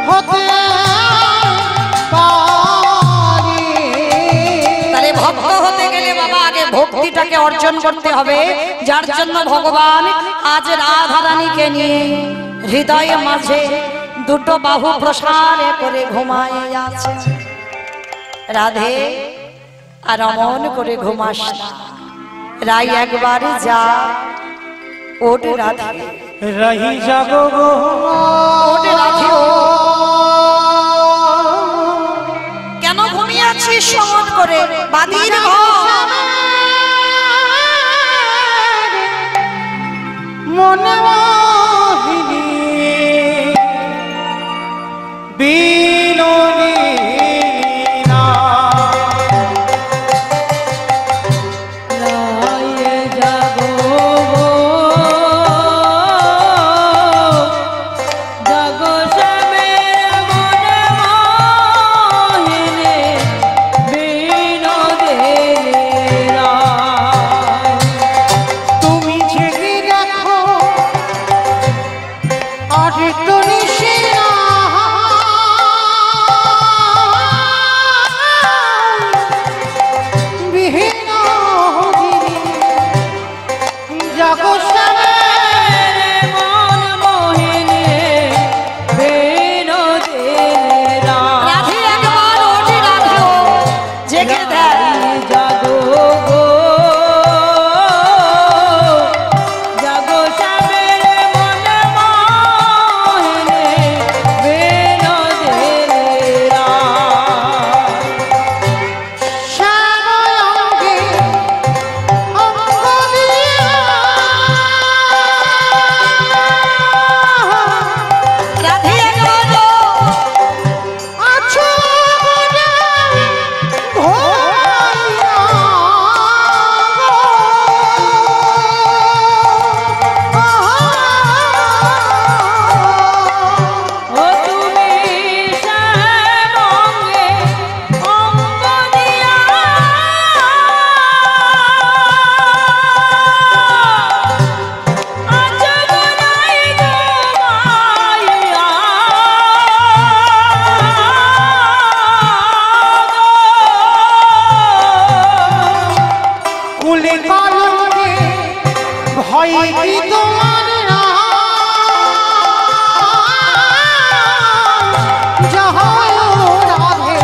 হতে পারি। তাহলে ভক্ত হতে গেলে বাবা আগে ভক্তিটাকে অর্জন করতে হবে, যার জন্য ভগবান আজ রাধারানীকে নিয়ে হৃদয়ে মাঝে দুটো বাহু প্রসারে করে ঘুমায় আছে। রাধে আর অমন করে ঘুমাস না, রাই একবার যা, ওট রাধে রহি জাগো গো, ওট রাধে ও। কেন ঘুমিয়ে আছিস সমন করে বাদির ঘর? মনে মোহিনী বিনোদিনা, রায়ে জাগো জাগো শ্যামের মনে মোহিনী বিনোদিনীর রায়। তুমি জেগে দেখো আর তো নিশিরা, বিনোদিনী জাগো শ্যামের মন মোহিনী বিনোদিনীর রায়। রাধে একবার ওট রাধে ও, জেগে দেয় জাগো গো জাগো শ্যামের মনে মোহিনী বিনোদিনীর রায়। শ্যাময়ঙ্গে অঙ্গ দিয়া, রাধে একবার ও। আছো মনে ভোলাইয়া ও তুমি শ্যামঙ্গে অঙ্গ দিয়া, আজ গুনাই ঘুমাইয়া কুলে কালনে ভয় কি তোমার না, যাহায় রাধে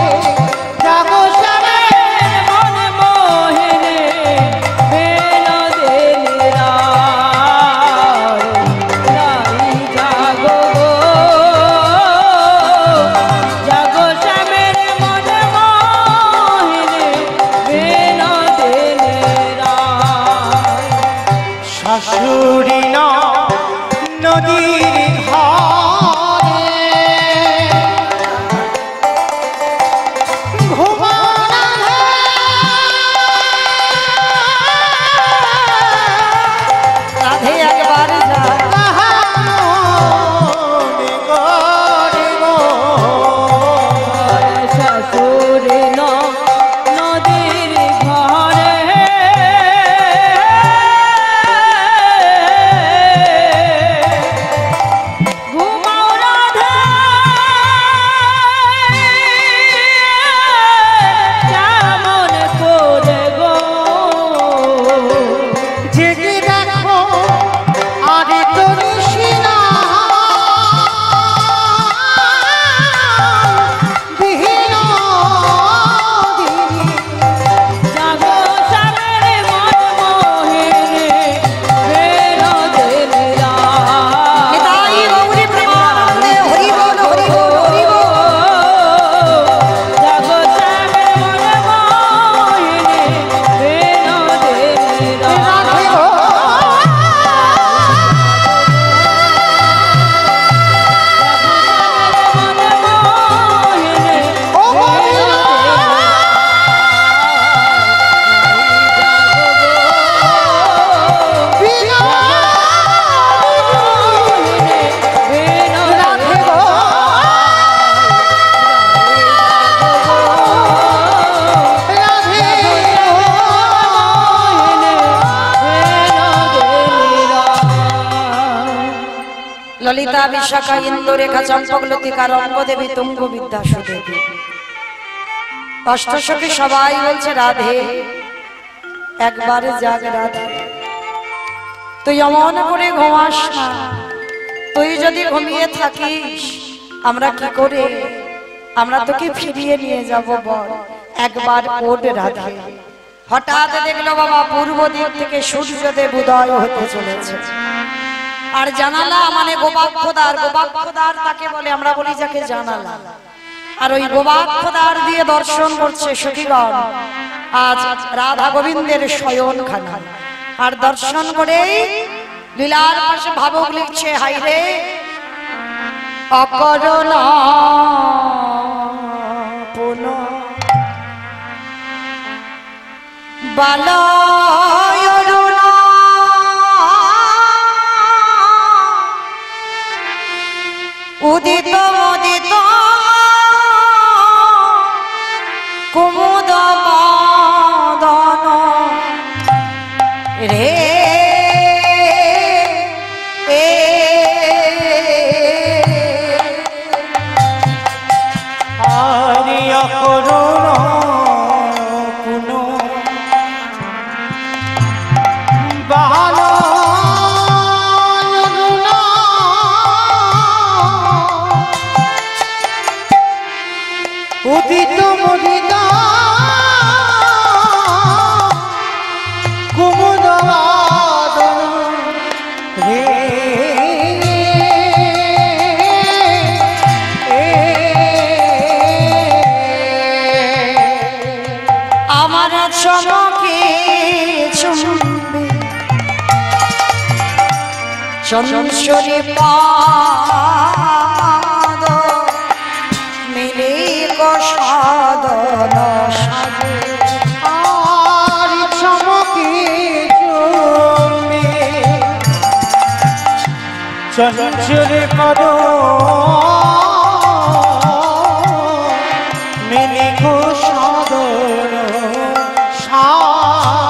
জাগো শ্যামের মন মোহিনী বিনোদিনীর রায়। রাই জাগো গো জাগো শ্যামের মন মোহিনী বিনোদিনীর রায়। শাশুড়ি না নদীর ধারে ঘুমানা রাধে রাধে গো ও রাধে গো ললিতা বিশাখা ইন্দুরেখা চম্পকলতিকা রঙ্গদেবী তুঙ্গ বিদ্যা সুদেবী অষ্টসখী সবাই বলছে রাধে একবার জাগ রাধে, তুই অমন করে ঘুমাস না, তুই যদি ঘুমিয়ে থাকিস আমরা কি করে, আমরা তোকে ফিরিয়ে নিয়ে যাব, বল একবার ওঠ রাধে। হঠাৎ দেখলো বাবা পূর্ব দিক থেকে সূর্যদেব উদয় হতে চলেছে, আর জানালা মানে গোবাক্ষদার, গোবাক্ষদার তাকে বলে, আমরা বলি যাকে জানালা, আর ওই গোবাক্ষদার দিয়ে দর্শন করছে সখীগণ আজ রাধা গোবিন্দের শয়নখানা। আর দর্শন করেই লীলার পাশে ভাবক লিখছে, হাই রে অকরুণা পুন বালয় উদিত উদিত কুমুদ বদন রে আরিয় করুণা পুনঃ উদিত মুদিত কুমুদ রে আমার চমকে চুম্বি চঞ্চরি পাদ মিলে সাধন সাজে আর চমকে চুম্বি চঞ্চল পদ মেলে গো সাদর সাজে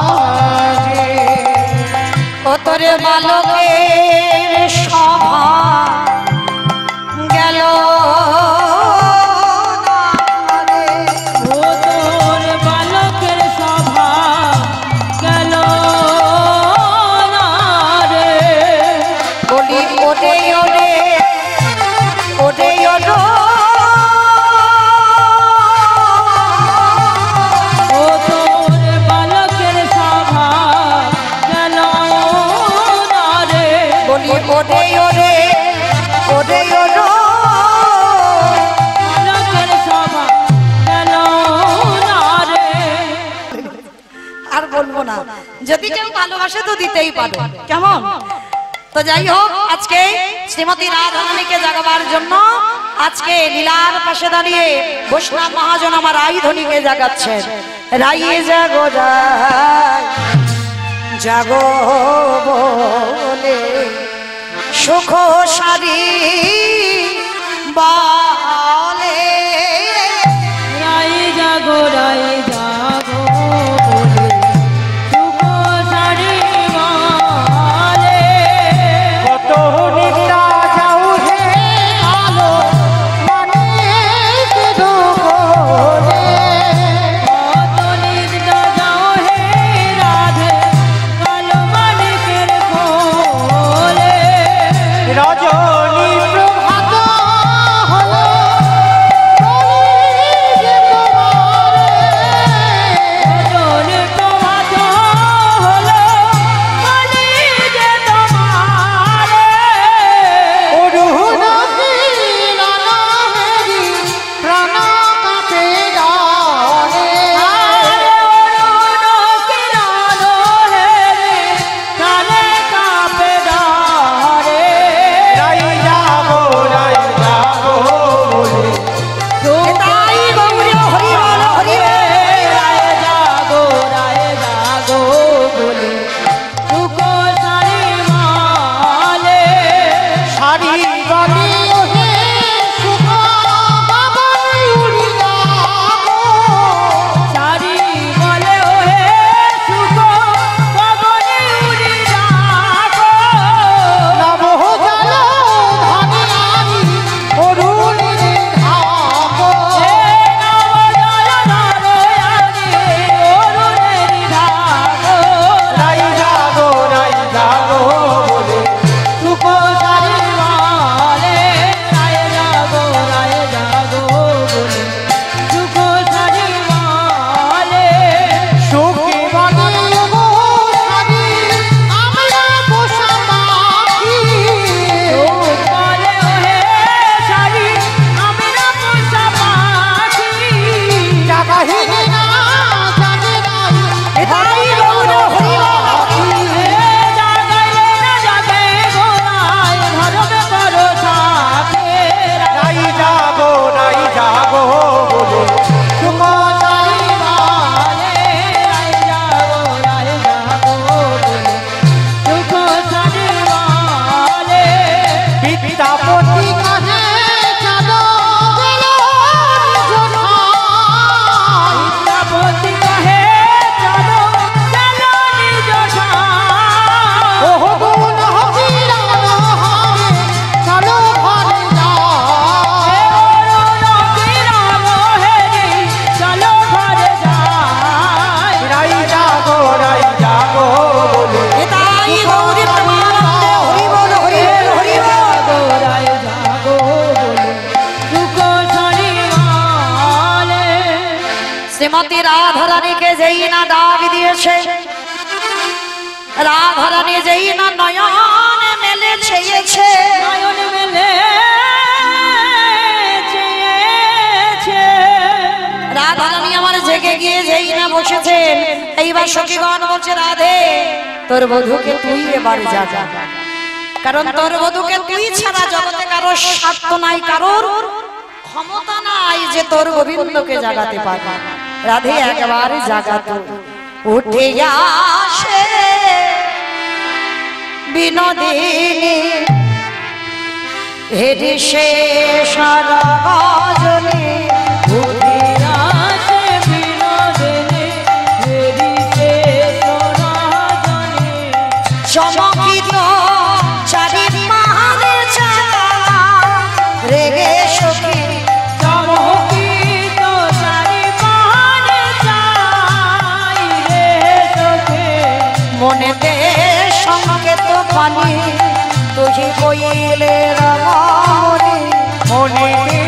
ও তোরে বালকের সভা গেল আর বলবো না, যদি কেউ ভালোবাসে তো দিতেই পারে, কেমন? তো যাই হোক, আজকে শ্রীমতী রাধারানীকে জাগাবার জন্য আজকে লীলার পাশে দাঁড়িয়ে বৈষ্ণব মহাজন আমার রাইধনীকে জাগাচ্ছেন। রাইয়ে জাগো রাই জাগো বলে সুখ সারি বলে, রাই জাগো বলে সুখ সারি বলে, কত নিন্দা যাও হে আলো মানিক দুগরে, কত নিন্দা যাও হে রাধে কালো মানিকের কোলে, রজনী প্রভাত হলে রাধারানীকে যেই না ডাক দিয়েছে, রাধারানী যেই না নয়ন মেলে ছেয়েছে, নয়ন মেলে চেয়েছে, রাধারানী আমার জেগে গিয়ে যেই না বসেছেন, এইবার সখীগণ বলছে রাধে তোর বধূকে তুই এবার জাগা, কারণ তোর বধূকে তুই ছাড়া জগতে কারোর স্বার্থ নাই, কারোর ক্ষমতা নাই যে তোর গোবিন্দকে জাগাতে পারবে। রাধে একবার জাগাতো উঠে আসে বিনোদিনী হেরি সে সারা গজনী উঠে আসে বিনোদিনী হেরিতে তোরা জানে, চমকিত চারি পাহাড়ে চালা রেগে সখী চমকিত চারি পাহাড়ে যাই রে চোখে, মনেতে সংকেত পানি তুই কইলে রামনি, মনেতে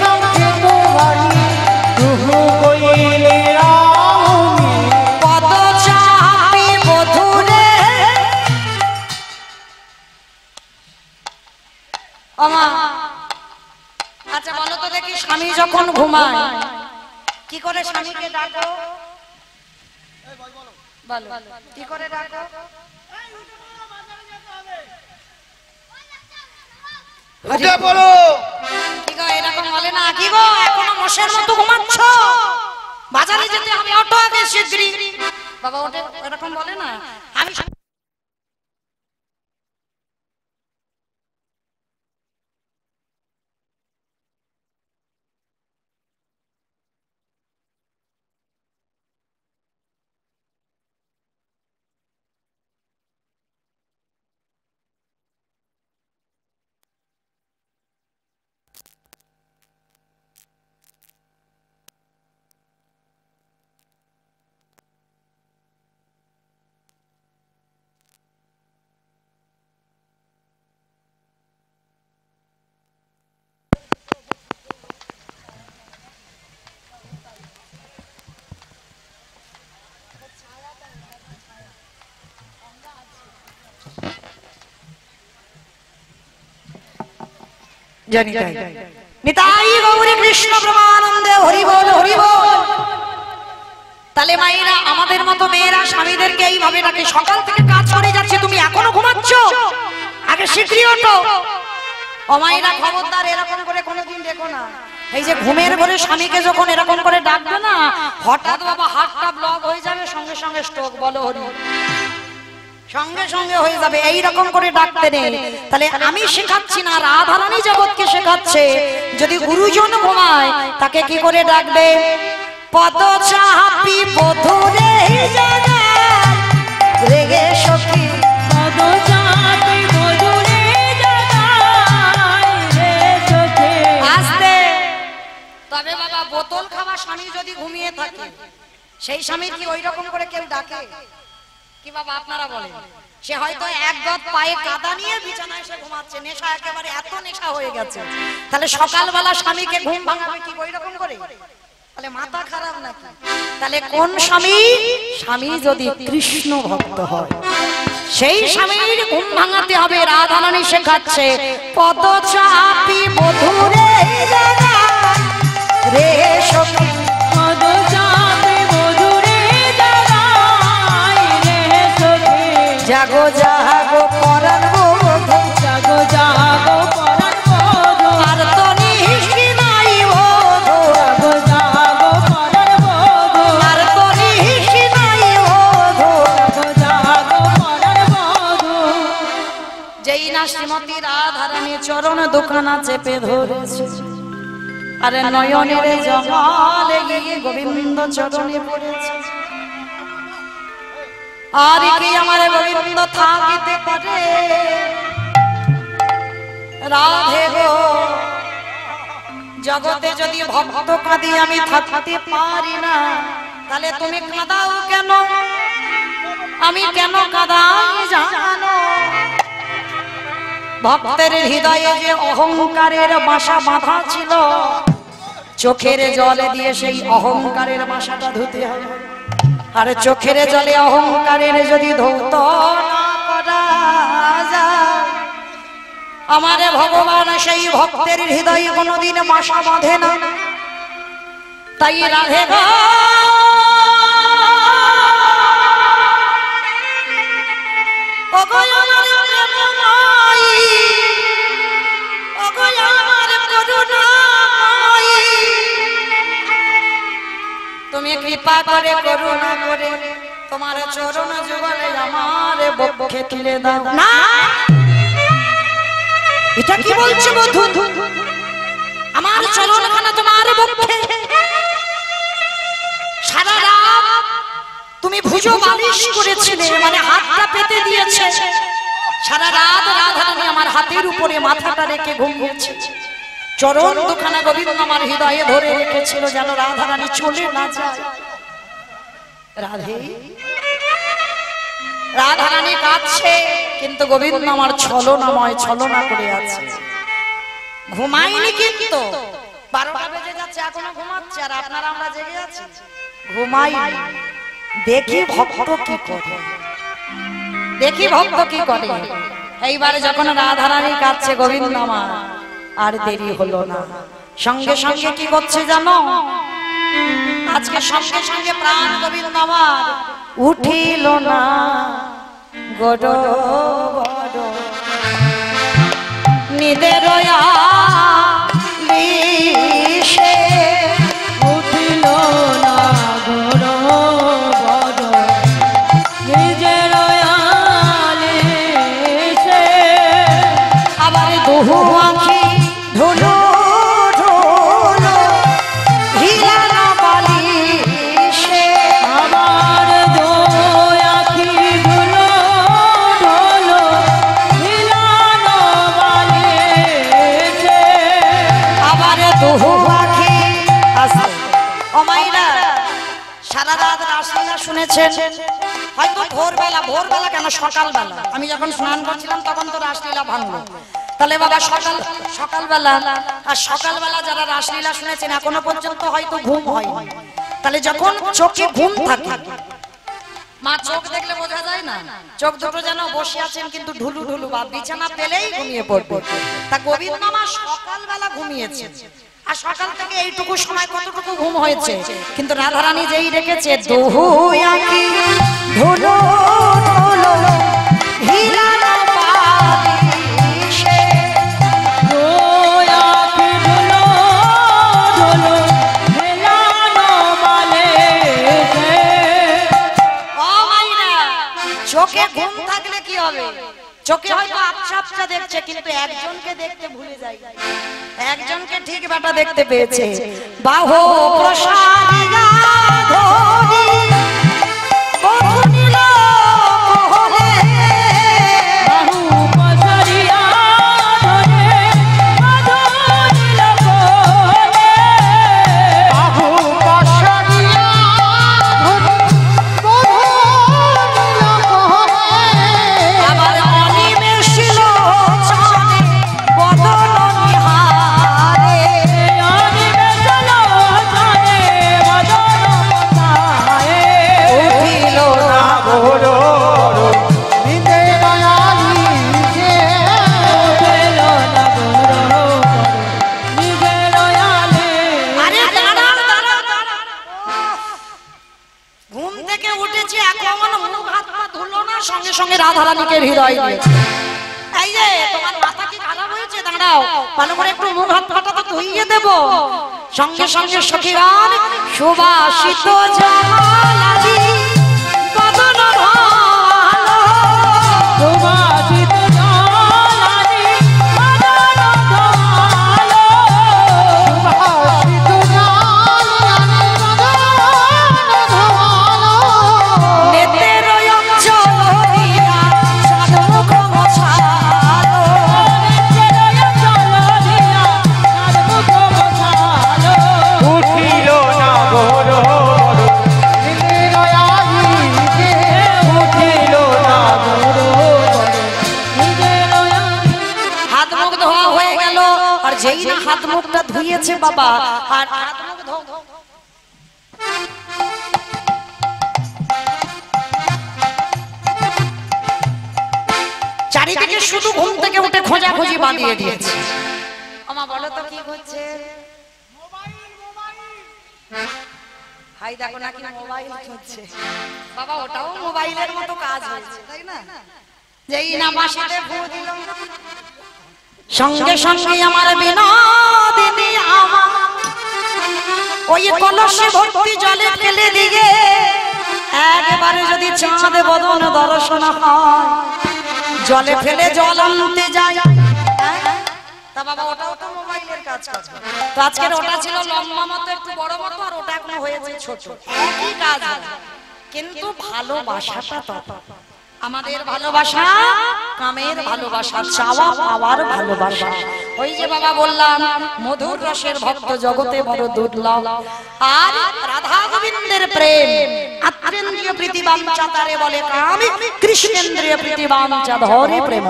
সংকেত বাণী তুহু কইলে রামনি, পদ চাপি বধুরে আমা। আচ্ছা বলো তো দেখি, স্বামী যখন ঘুমায় কি করে স্বামীকে ডাকো? বলো কি করে ডাকো? উঠে পড়ো। কি গো এরকম বলে না? কি গো এখনো মোষের মতো ঘুমাচ্ছ? বাজারে যেতে হবে, অটো আগে শিগগিরই। বাবা ওঠে, এরকম বলে না। আমি জানি তাই। নিতাই গৌরী কৃষ্ণ প্রেমানন্দে হরি বল হরি বল। তাহলে মায়েরা, আমাদের মতো মেয়েরা স্বামীদেরকে এইভাবে ডাকে, সকাল থেকে কাজ করে যাচ্ছে, তুমি এখনো ঘুমাচ্ছ, আগে শিগগিরই ওঠো। ও মায়েরা খবরদার এরকম করে কোনোদিন দেখো না। এই যে ঘুমের ঘরে স্বামীকে যখন এরকম করে ডাকবে না, হঠাৎ বাবা হার্টটা ব্লক হয়ে যাবে, সঙ্গে সঙ্গে স্ট্রোক, বলো হরি, সঙ্গে সঙ্গে হয়ে যাবে। এইরকম করে ডাকতে নেই। তাহলে আমি শেখাচ্ছি না, রাধারানী জগৎকে শেখাচ্ছে। যদি গুরুজন ঘুমায় তাকে কি করে ডাকবে? পদ চাপি বধুরে জাগায় রেগে সখী, পদ চাপি মধুরে জাগাই রে চোখে। আস্তে। তবে বাবা বোতল খাওয়া স্বামী যদি ঘুমিয়ে থাকে, সেই স্বামী কি ওই রকম করে কেউ ডাকে? কি বাবা আপনারা বলেন? সে হয়তো এক গদ পায়ে কাদা নিয়ে বিছানায় সে ঘুমাচ্ছে, নেশা একেবারে এত নেশা হয়ে গেছে। তাহলে সকালবেলা স্বামীকে ঘুম ভাঙাবে কি ওই রকম করে? তাহলে মাথা খারাপ নাকি? তাহলে কোন স্বামী? স্বামী যদি কৃষ্ণ ভক্ত হয়, সেই স্বামীর ঘুম ভাঙাতে হবে। রাধারানী শেখাচ্ছে পদ চাপি মধুরে জাগায় রে সখী, পদ চাপি মধুরে জাগাই রে চোখে। জাগো জাগো পরাণ বোধ, জাগো জাগো পরাণ বোধ, আর তো নিশি নাই বোধ, জাগো জাগো পরাণ বোধ, আর তো নিশি নাই বোধ। জাগো জাগো পরাণ বোধ। যেই না শ্রীমতী রাধারানী চরণ দোকানা চেপে ধরেছে, আরে নয়নের জমালে গিয়ে গোবিন্দ চরণে পড়েছে। আর কি আমার গোবিন্দ থাকিতে পারে? রাধে গো, জগতে যদি ভক্ত কাঁদি আমি থাকতে পারি না, তাহলে তুমি কাঁদাও কেন? আমি কেন কাঁদাই জানো? ভক্তের হৃদয়ে যে অহংকারের বাসা বাঁধা ছিল, চোখের জলে দিয়ে সেই অহংকারের বাসাটা ধুতে হবে। আরে চোখের জলে অহংকারের যদি ধৌত না করা যায়, আমারে ভগবান সেই ভক্তের হৃদয়ে কোনোদিন মাসা বাঁধে না। তাই রাধে গো তুমি কৃপা করে করুণা করে তোমার চরণ যুগলে আমার বক্ষে তুলে দাও। না, এটা কি বলছো বধূ? আমার চরণখানা তোমার বক্ষে। সারা রাত তুমি ভুজো বালিশ করেছিলে, মানে হাতটা পেতে দিয়েছে। সারা রাত রাধারানী আমার হাতের উপরে মাথাটা রেখে ঘুমিয়েছে। চরণ দুখানা গোবিন্দ আমার হৃদয়ে ধরে রেখেছিল যেন রাধারানী চলে না যায়। রাধে রাধারানী কাঁদছে, কিন্তু গোবিন্দ আমার ছলনাময় ছলনা করে আছে। ঘুমাইনি, কিন্তু 12টা বেজে যাচ্ছে এখনো ঘুমাচ্ছে, আর আপনারা আমরা জেগে আছি। ঘুমাই দেখি ভক্ত কি করে, দেখি ভক্ত কি করে। এইবারে যখন রাধারানী কাঁদছে গোবিন্দ আমার, আর দেরি হলো না, সঙ্গে সঙ্গে কি করছে জানো? আজকে সঙ্গে সঙ্গে প্রাণ গোবিন্দ আমার উঠিল না গড় বড় নিদের আলিশে, উঠিল না ঘোর বড় নিজের আলিশে। আবার দুহু আঁখি ধুলো ধুলো হিলানো বালিশে। আমার দুই আঁখি ধুলো ধুলো হিলানো বালিশে। আবার দুহু আঁখি আসে। ও মাইরা, সারা রাত রাসলীলা শুনেছেন হয়তো ভোরবেলা, ভোরবেলা কেন সকালবেলা, আমি যখন স্নান করছিলাম তখন তো রাসলীলা ভাঙলো। তাহলে বাবা সকালবেলা, আর সকালবেলা যারা রাসলীলা শুনেছেন এখনো পর্যন্ত হয়তো ঘুম হয়। তাহলে যখন চোখে ঘুম থাকে, মা চোখ দেখলে বোঝা যায় না, চোখ দুটো যেন বসে আছেন কিন্তু ঢুলু ঢুলু, বা বিছানা পেলেই ঘুমিয়ে পড়বে। তা গোবিন্দ মা সকালবেলা ঘুমিয়েছে, আর সকাল থেকে এইটুকু সময় কতটুকু ঘুম হয়েছে। কিন্তু রাধারানী যেই রেখেছে দুহু আঁখি ধুলো ধুলো হিলানো বালিশে। দুই আঁখি ধুলো ধুলো হিলানো বালিশে। ও মাইনা, চোখে ঘুম থাকলে কি হবে? চোখে হয়তো আবছা আবছা দেখছে, কিন্তু একজনকে দেখতে ভুলে যায়। একজনকে ঠিক বেটা দেখতে পেয়েছে। বাহু প্রসারিয়া ধরি বধূ নীল কোলে। বাহু পসারিয়া ধরে বধূ নীল কোলে। বাহু পসারিয়া ধরে বধূ নীল কোলে। আবার অনিমেষ লোচনে বদন নিহারে। অনিমেষ লোচনে বদন নিহারে। উঠিল না ঘোর নিদের আলিশে। উঠিল না ঘোর নিজের আলিশে। আরে দাঁড়াও, দাঁড়াও, দাঁড়াও। ঘুম থেকে উঠেছে, এখন মুখ হাত পা ধুলো না, সঙ্গে সঙ্গে রাধারানীকে হৃদয় দিয়েছে। এই যে তোমার মাথা কি খারাপ হয়েছে? দাঁড়াও, ভালো করে একটু মুখ হাত পাটা তো ধুইয়ে দেব। সঙ্গে সঙ্গে সখীগণ সুবাসিত জালালি বদন ভালো। সুবাসিত জালালি বদন ভালো। সুবাসিত জালালি বদন ভালো। নেতের অঞ্চল দিয়া সাধুমুখ মোছালো। উঠিল না ঘোর নিদের আলিশে। উঠিল না হাত মুখ ধোয়া হয়ে গেল, আর যেই না হাত মুখটা ধুইয়েছে বাবা, আর হাত মুখ চারিদিকে শুধু ঘুম থেকে উঠে খোঁজাখুঁজি বানিয়ে দিয়েছে। আমা বলো তো কি হচ্ছে? হাই দেখো নাকি মোবাইল হচ্ছে বাবা, ওটাও মোবাইলের মতো কাজ হচ্ছে তাই না? যেই না বাসাতে ফু দিল সঙ্গে সঙ্গে আমার বিনোদিনী আমার ওই কলসে ভর্তি জলে ফেলে দিয়ে একবারে যদি চাঁদ বদন দর্শন হয় জলে ফেলে জল আনতে যায়। তা বাবা ওটাও তো মোবাইলের কাজ করে। তো আজকের ওটা ছিল লম্বা মতো একটু বড় মতো, আর ওটা এখন হয়েছে ছোট, একই কাজ কিন্তু ভালোবাসাটা তত। আমাদের ভালোবাসা কামের ভালোবাসা, চাওয়া পাওয়ার ভালোবাসা। ওই যে বাবা বললাম মধুর রসের ভক্ত জগতে বড় দুর্লভ। আর রাধা গোবিন্দের প্রেম আত্মেন্দ্রিয় প্রীতিবাঞ্ছা তারে বলে কাম, কৃষ্ণেন্দ্রিয় প্রীতিবাঞ্ছা ধরে প্রেম।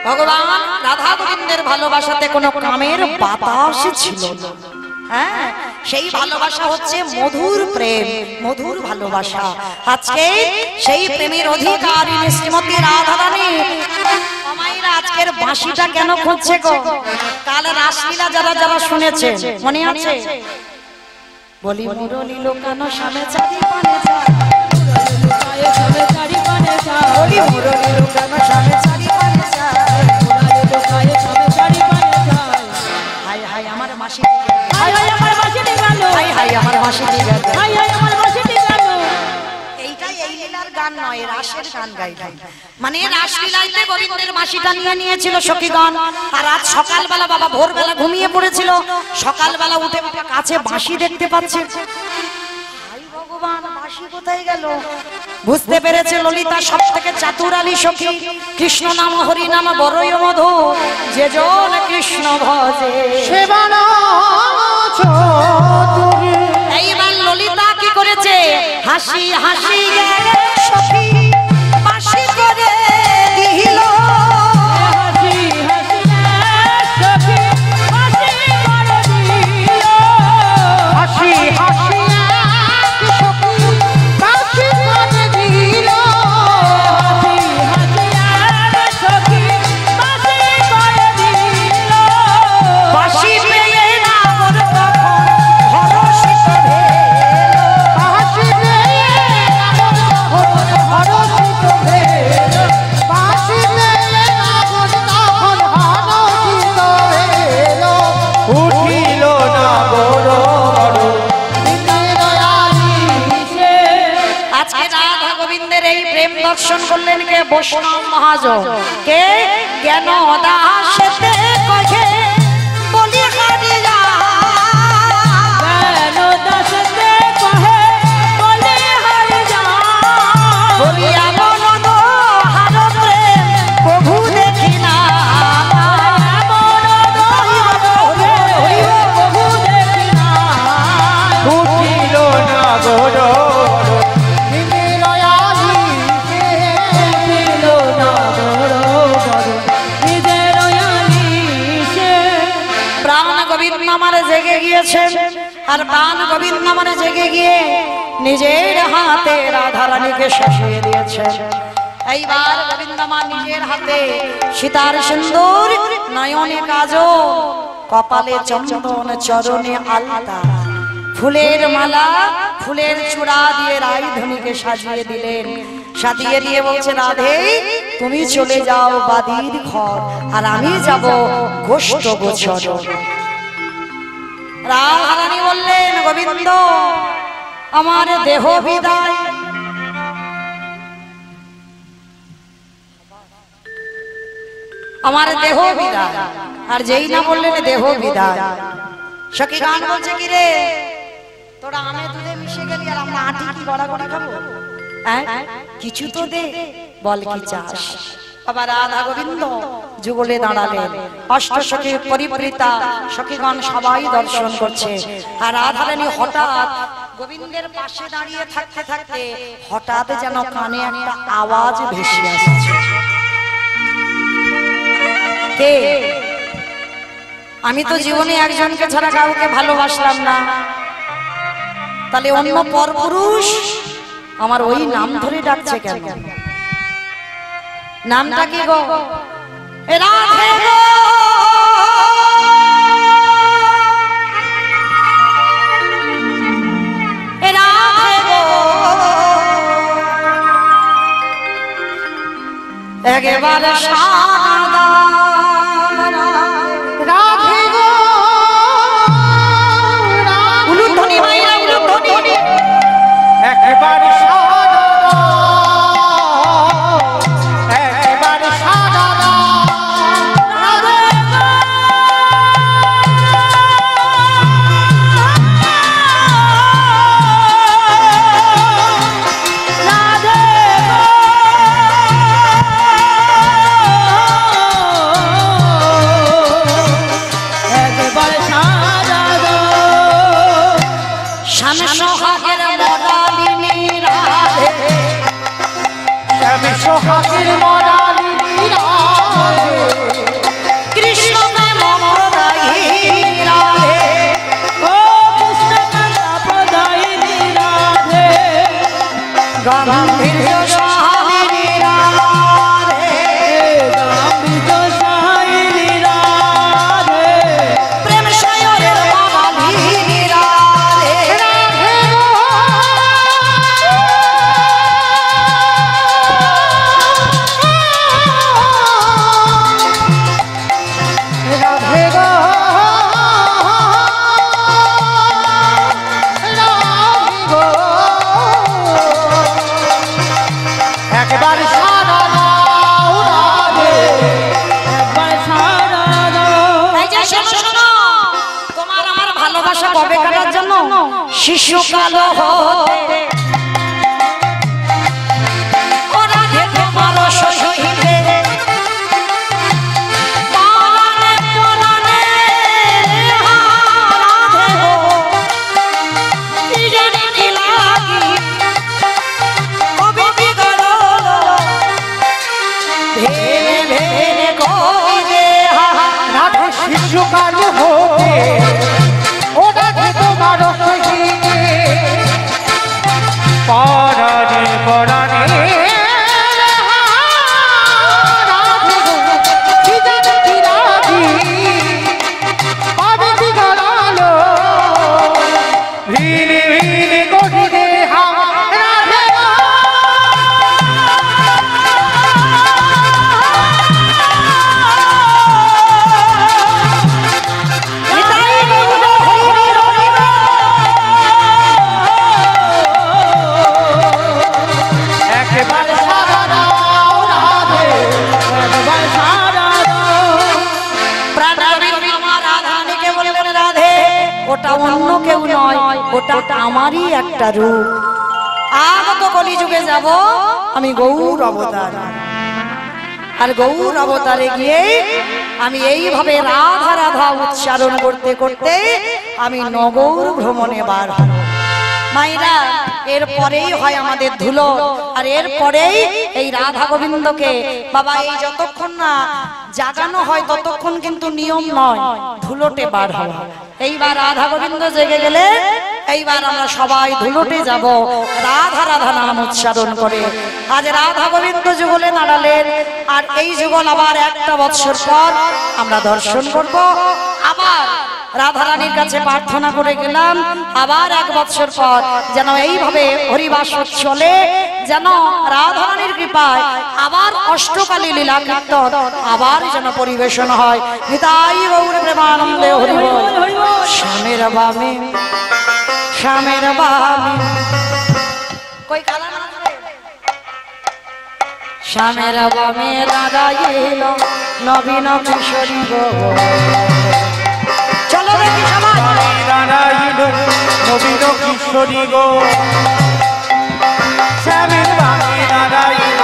ভগবান রাধা গোবিন্দের ভালোবাসাতে কোনো কামের বাতাস ছিল না। হ্যাঁ, সেই ভালোবাসা হচ্ছে মধুর প্রেম, মধুর ভালোবাসা। আজকে সেই প্রেমের অধিকারিণী শ্রীমতী রাধারানী আমাইরা আজকের বাঁশিটা কেন খুঁজছে গো? কাল রাসলীলা যারা যারা শুনেছে মনে আছে? বলি মুরলি লোকানো সামনে চারি পানে যায়, বলি মুরলি লোকানো সামনে চারি পানে যায়। হাই হাই আমার মাসি, হাই হাই আমার মাসি গেল, হাই হাই আমার মাসি গেল, হাই হাই আমার মাসি গেল। এইটাই এই লীলার গান নয়, রাসের গান গাইলাই। মানে রাসলীলাতে গোবিন্দের মাসিটা নিয়ে নিয়েছিল সখীগণ। আর আজ সকালবেলা বাবা ভোরবেলা ঘুমিয়ে পড়েছিল, সকালবেলা উঠে কাছে বাঁশি দেখতে পাচ্ছে। হাই ভগবান, বাঁশি কোথায় গেল? বুঝতে পেরেছে ললিতা সব থেকে চাতুরালী সখী, কৃষ্ণ নাম হরি নাম বড়ই মধু, যে জন কৃষ্ণ ভজে এইবার ললিতা কি করেছে? হাসি হাসি গেলে সখী বাঁশি করে দিল, হাসি হাসি বাঁশি পেয়ে রাবণ তখন হরষিত উঠিল না বড় আজকে রাধা গোবিন্দের এই প্রেম দর্শন করলেন কে? বৈষ্ণব মহাজন। কে? জ্ঞান দাসেতে কহে বলি হারিয়া, বলিয়া মনন হার প্রেম প্রভু দেখি না, উঠিল না বড় প্রাণ গোবিন্দ আমার জেগে গিয়েছেন। আর প্রাণ গোবিন্দ আমার জেগে গিয়ে নিজের হাতে রাধারানীকে শাসিয়ে দিয়েছেন। এইবার গোবিন্দ আমার নিজের হাতে সীতার সিন্দুর, নয়নে কাজল, কপালে চন্দন, চরণে আলতা, ফুলের মালা, ফুলের চূড়া দিয়ে রায়ধনীকে সাজিয়ে দিলেন। সাজিয়ে দিয়ে বলছে রাধে তুমি চলে যাও বাদির ঘর, আর আমি যাব গোষ্ঠ গোচর। রাধারানী বললেন গোবিন্দ আমার দেহ বিদায়, আমার দেহ বিদায়। আর যেই না বললেন দেহ বিদায়, সখী গান বলছে কি রে তোরা আমে দুধে মিশে গেলি আর আমরা আটি কি গড়াগড়ি খাবো? কিছু তো দে, বল কি চাস? বাবা রাধা গোবিন্দ যুগলে দাঁড়ালেন, অষ্ট সখী পরিপ্রীতা সখীগণ সবাই দর্শন করছে। আর রাধারানী হঠাৎ গোবিন্দের পাশে দাঁড়িয়ে থাকতে থাকতে হঠাৎ যেন কানে একটা আওয়াজ ভেসে আসছে। কে? আমি তো জীবনে একজনকে ছাড়া কাউকে ভালোবাসলাম না, তাহলে অন্য পরপুরুষ আমার ওই নাম ধরে ডাকছে কেন? নামটা কি গো? রাধে গো। রাধে গো। একেবারে সাদা রাধে গো। উলুধ্বনি মাইরা উলুধ্বনি। একেবারে সাদা, একেবারে সাদা রাধে গো। রাধে গো। একেবারে সাদা গো। স্বামী সোহাগের মরালিনী রাধে। স্বামী সোহাগের মরালিনী রাধে। কৃষ্ণ প্রেম প্রদায়িনী রাধে। ও কৃষ্ণ কান্তা প্রদায়িনী রাধে। গাম্ভীর্য সহায়িনী রাধে। গাম্ভীর্য সহায়িনী রাধে। প্রেম সায়রের মরালিনী রাধে। রাধে গো, রাধে গো। একেবারে সাদা রাধে। একবার সাদা গো। এই যে শোনো শোনো, তোমার আমার ভালোবাসা কবে কাটার জন্য? শিশুকাল হতে ও রাধে তোমার শৈশবে পরাণে পরাণে রাধে গো। কি জানি কি লাগি কবে বিগড় ভেবে ভেবে করে রাধে শিশুকাল হতে ও রাধে তোমার সহিতে পরাণে পরাণে রাধে গো, কি জানি কি রাধি কবে বিগড়ালো ভিনে ভিনে গহিরে রাধে গো। নিতাই গৌর হরি হরি একেবারে সাদা রাধে। একবার সাদা গো। প্রাণকবি আমার রাধানীকে বললেন রাধে ওটা অন্য কেউ নয়, ওটা আমারই একটা রূপ। আগত কলিযুগে যাব আমি গৌর অবতার, আর গৌর অবতারে গিয়ে আমি এইভাবে রাধা রাধা উচ্চারণ করতে করতে আমি নগর ভ্রমণে বার হব। মাইরা এরপরেই হয় আমাদের ধুলো, আর এরপরেই এই রাধা গোবিন্দকে বাবা এই যতক্ষণ না জাগানো হয় ততক্ষণ কিন্তু নিয়ম নয়, ধুলোটে বার হওয়া। এইবার রাধা গোবিন্দ জেগে গেলে এইবার আমরা সবাই ধুলোটে যাব রাধা রাধা নাম উচ্চারণ করে। আজ রাধা গোবিন্দ যুগলে নাড়ালেন, আর এই যুগল আবার একটা বৎসর পর আমরা দর্শন করব। আবার রাধা রানীর কাছে প্রার্থনা করে গেলাম আবার এক বছর পর যেন এইভাবে হরিবাস চলে, যেন রাধা রানীর কৃপায় আবার অষ্টকালী লীলা কীর্তন আবার যেন পরিবেশন হয়। নিতাই গৌর প্রেমানন্দে হরি বল। শ্যামের বামে শ্যামের বামে কই কালা নাচবে? শ্যামের বামে রাধা এলো নবীন কিশোরী গো। চলো দেখি সবাই। নারায়ণ নবীন কিশোরী গো, শ্যামের বামে নারায়ণ।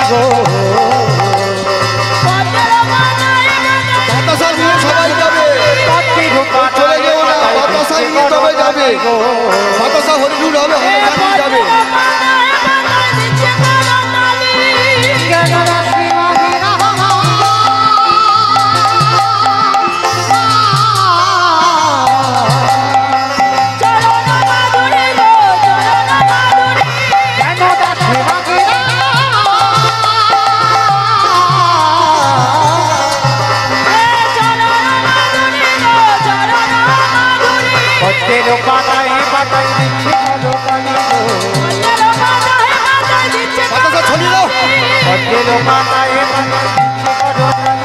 গো বাতাসা নিয়ে সবাই যাবে, পত্নী রূপা চলে যেও না, বাতাসা নিয়ে তবে যাবে, গো বাতাসা হরিণুর হবে, হরিণানি যাবে। জ্ঞানরাশি মহিরা জ্ঞানরাশি মহিরা পদ্মের পাতায় পাতায় দিচ্ছে কদকালি গো বাতাসা ছড়িয়ে দাও। পদ্মের পাতায় পাতায় দিচ্ছে কদকালি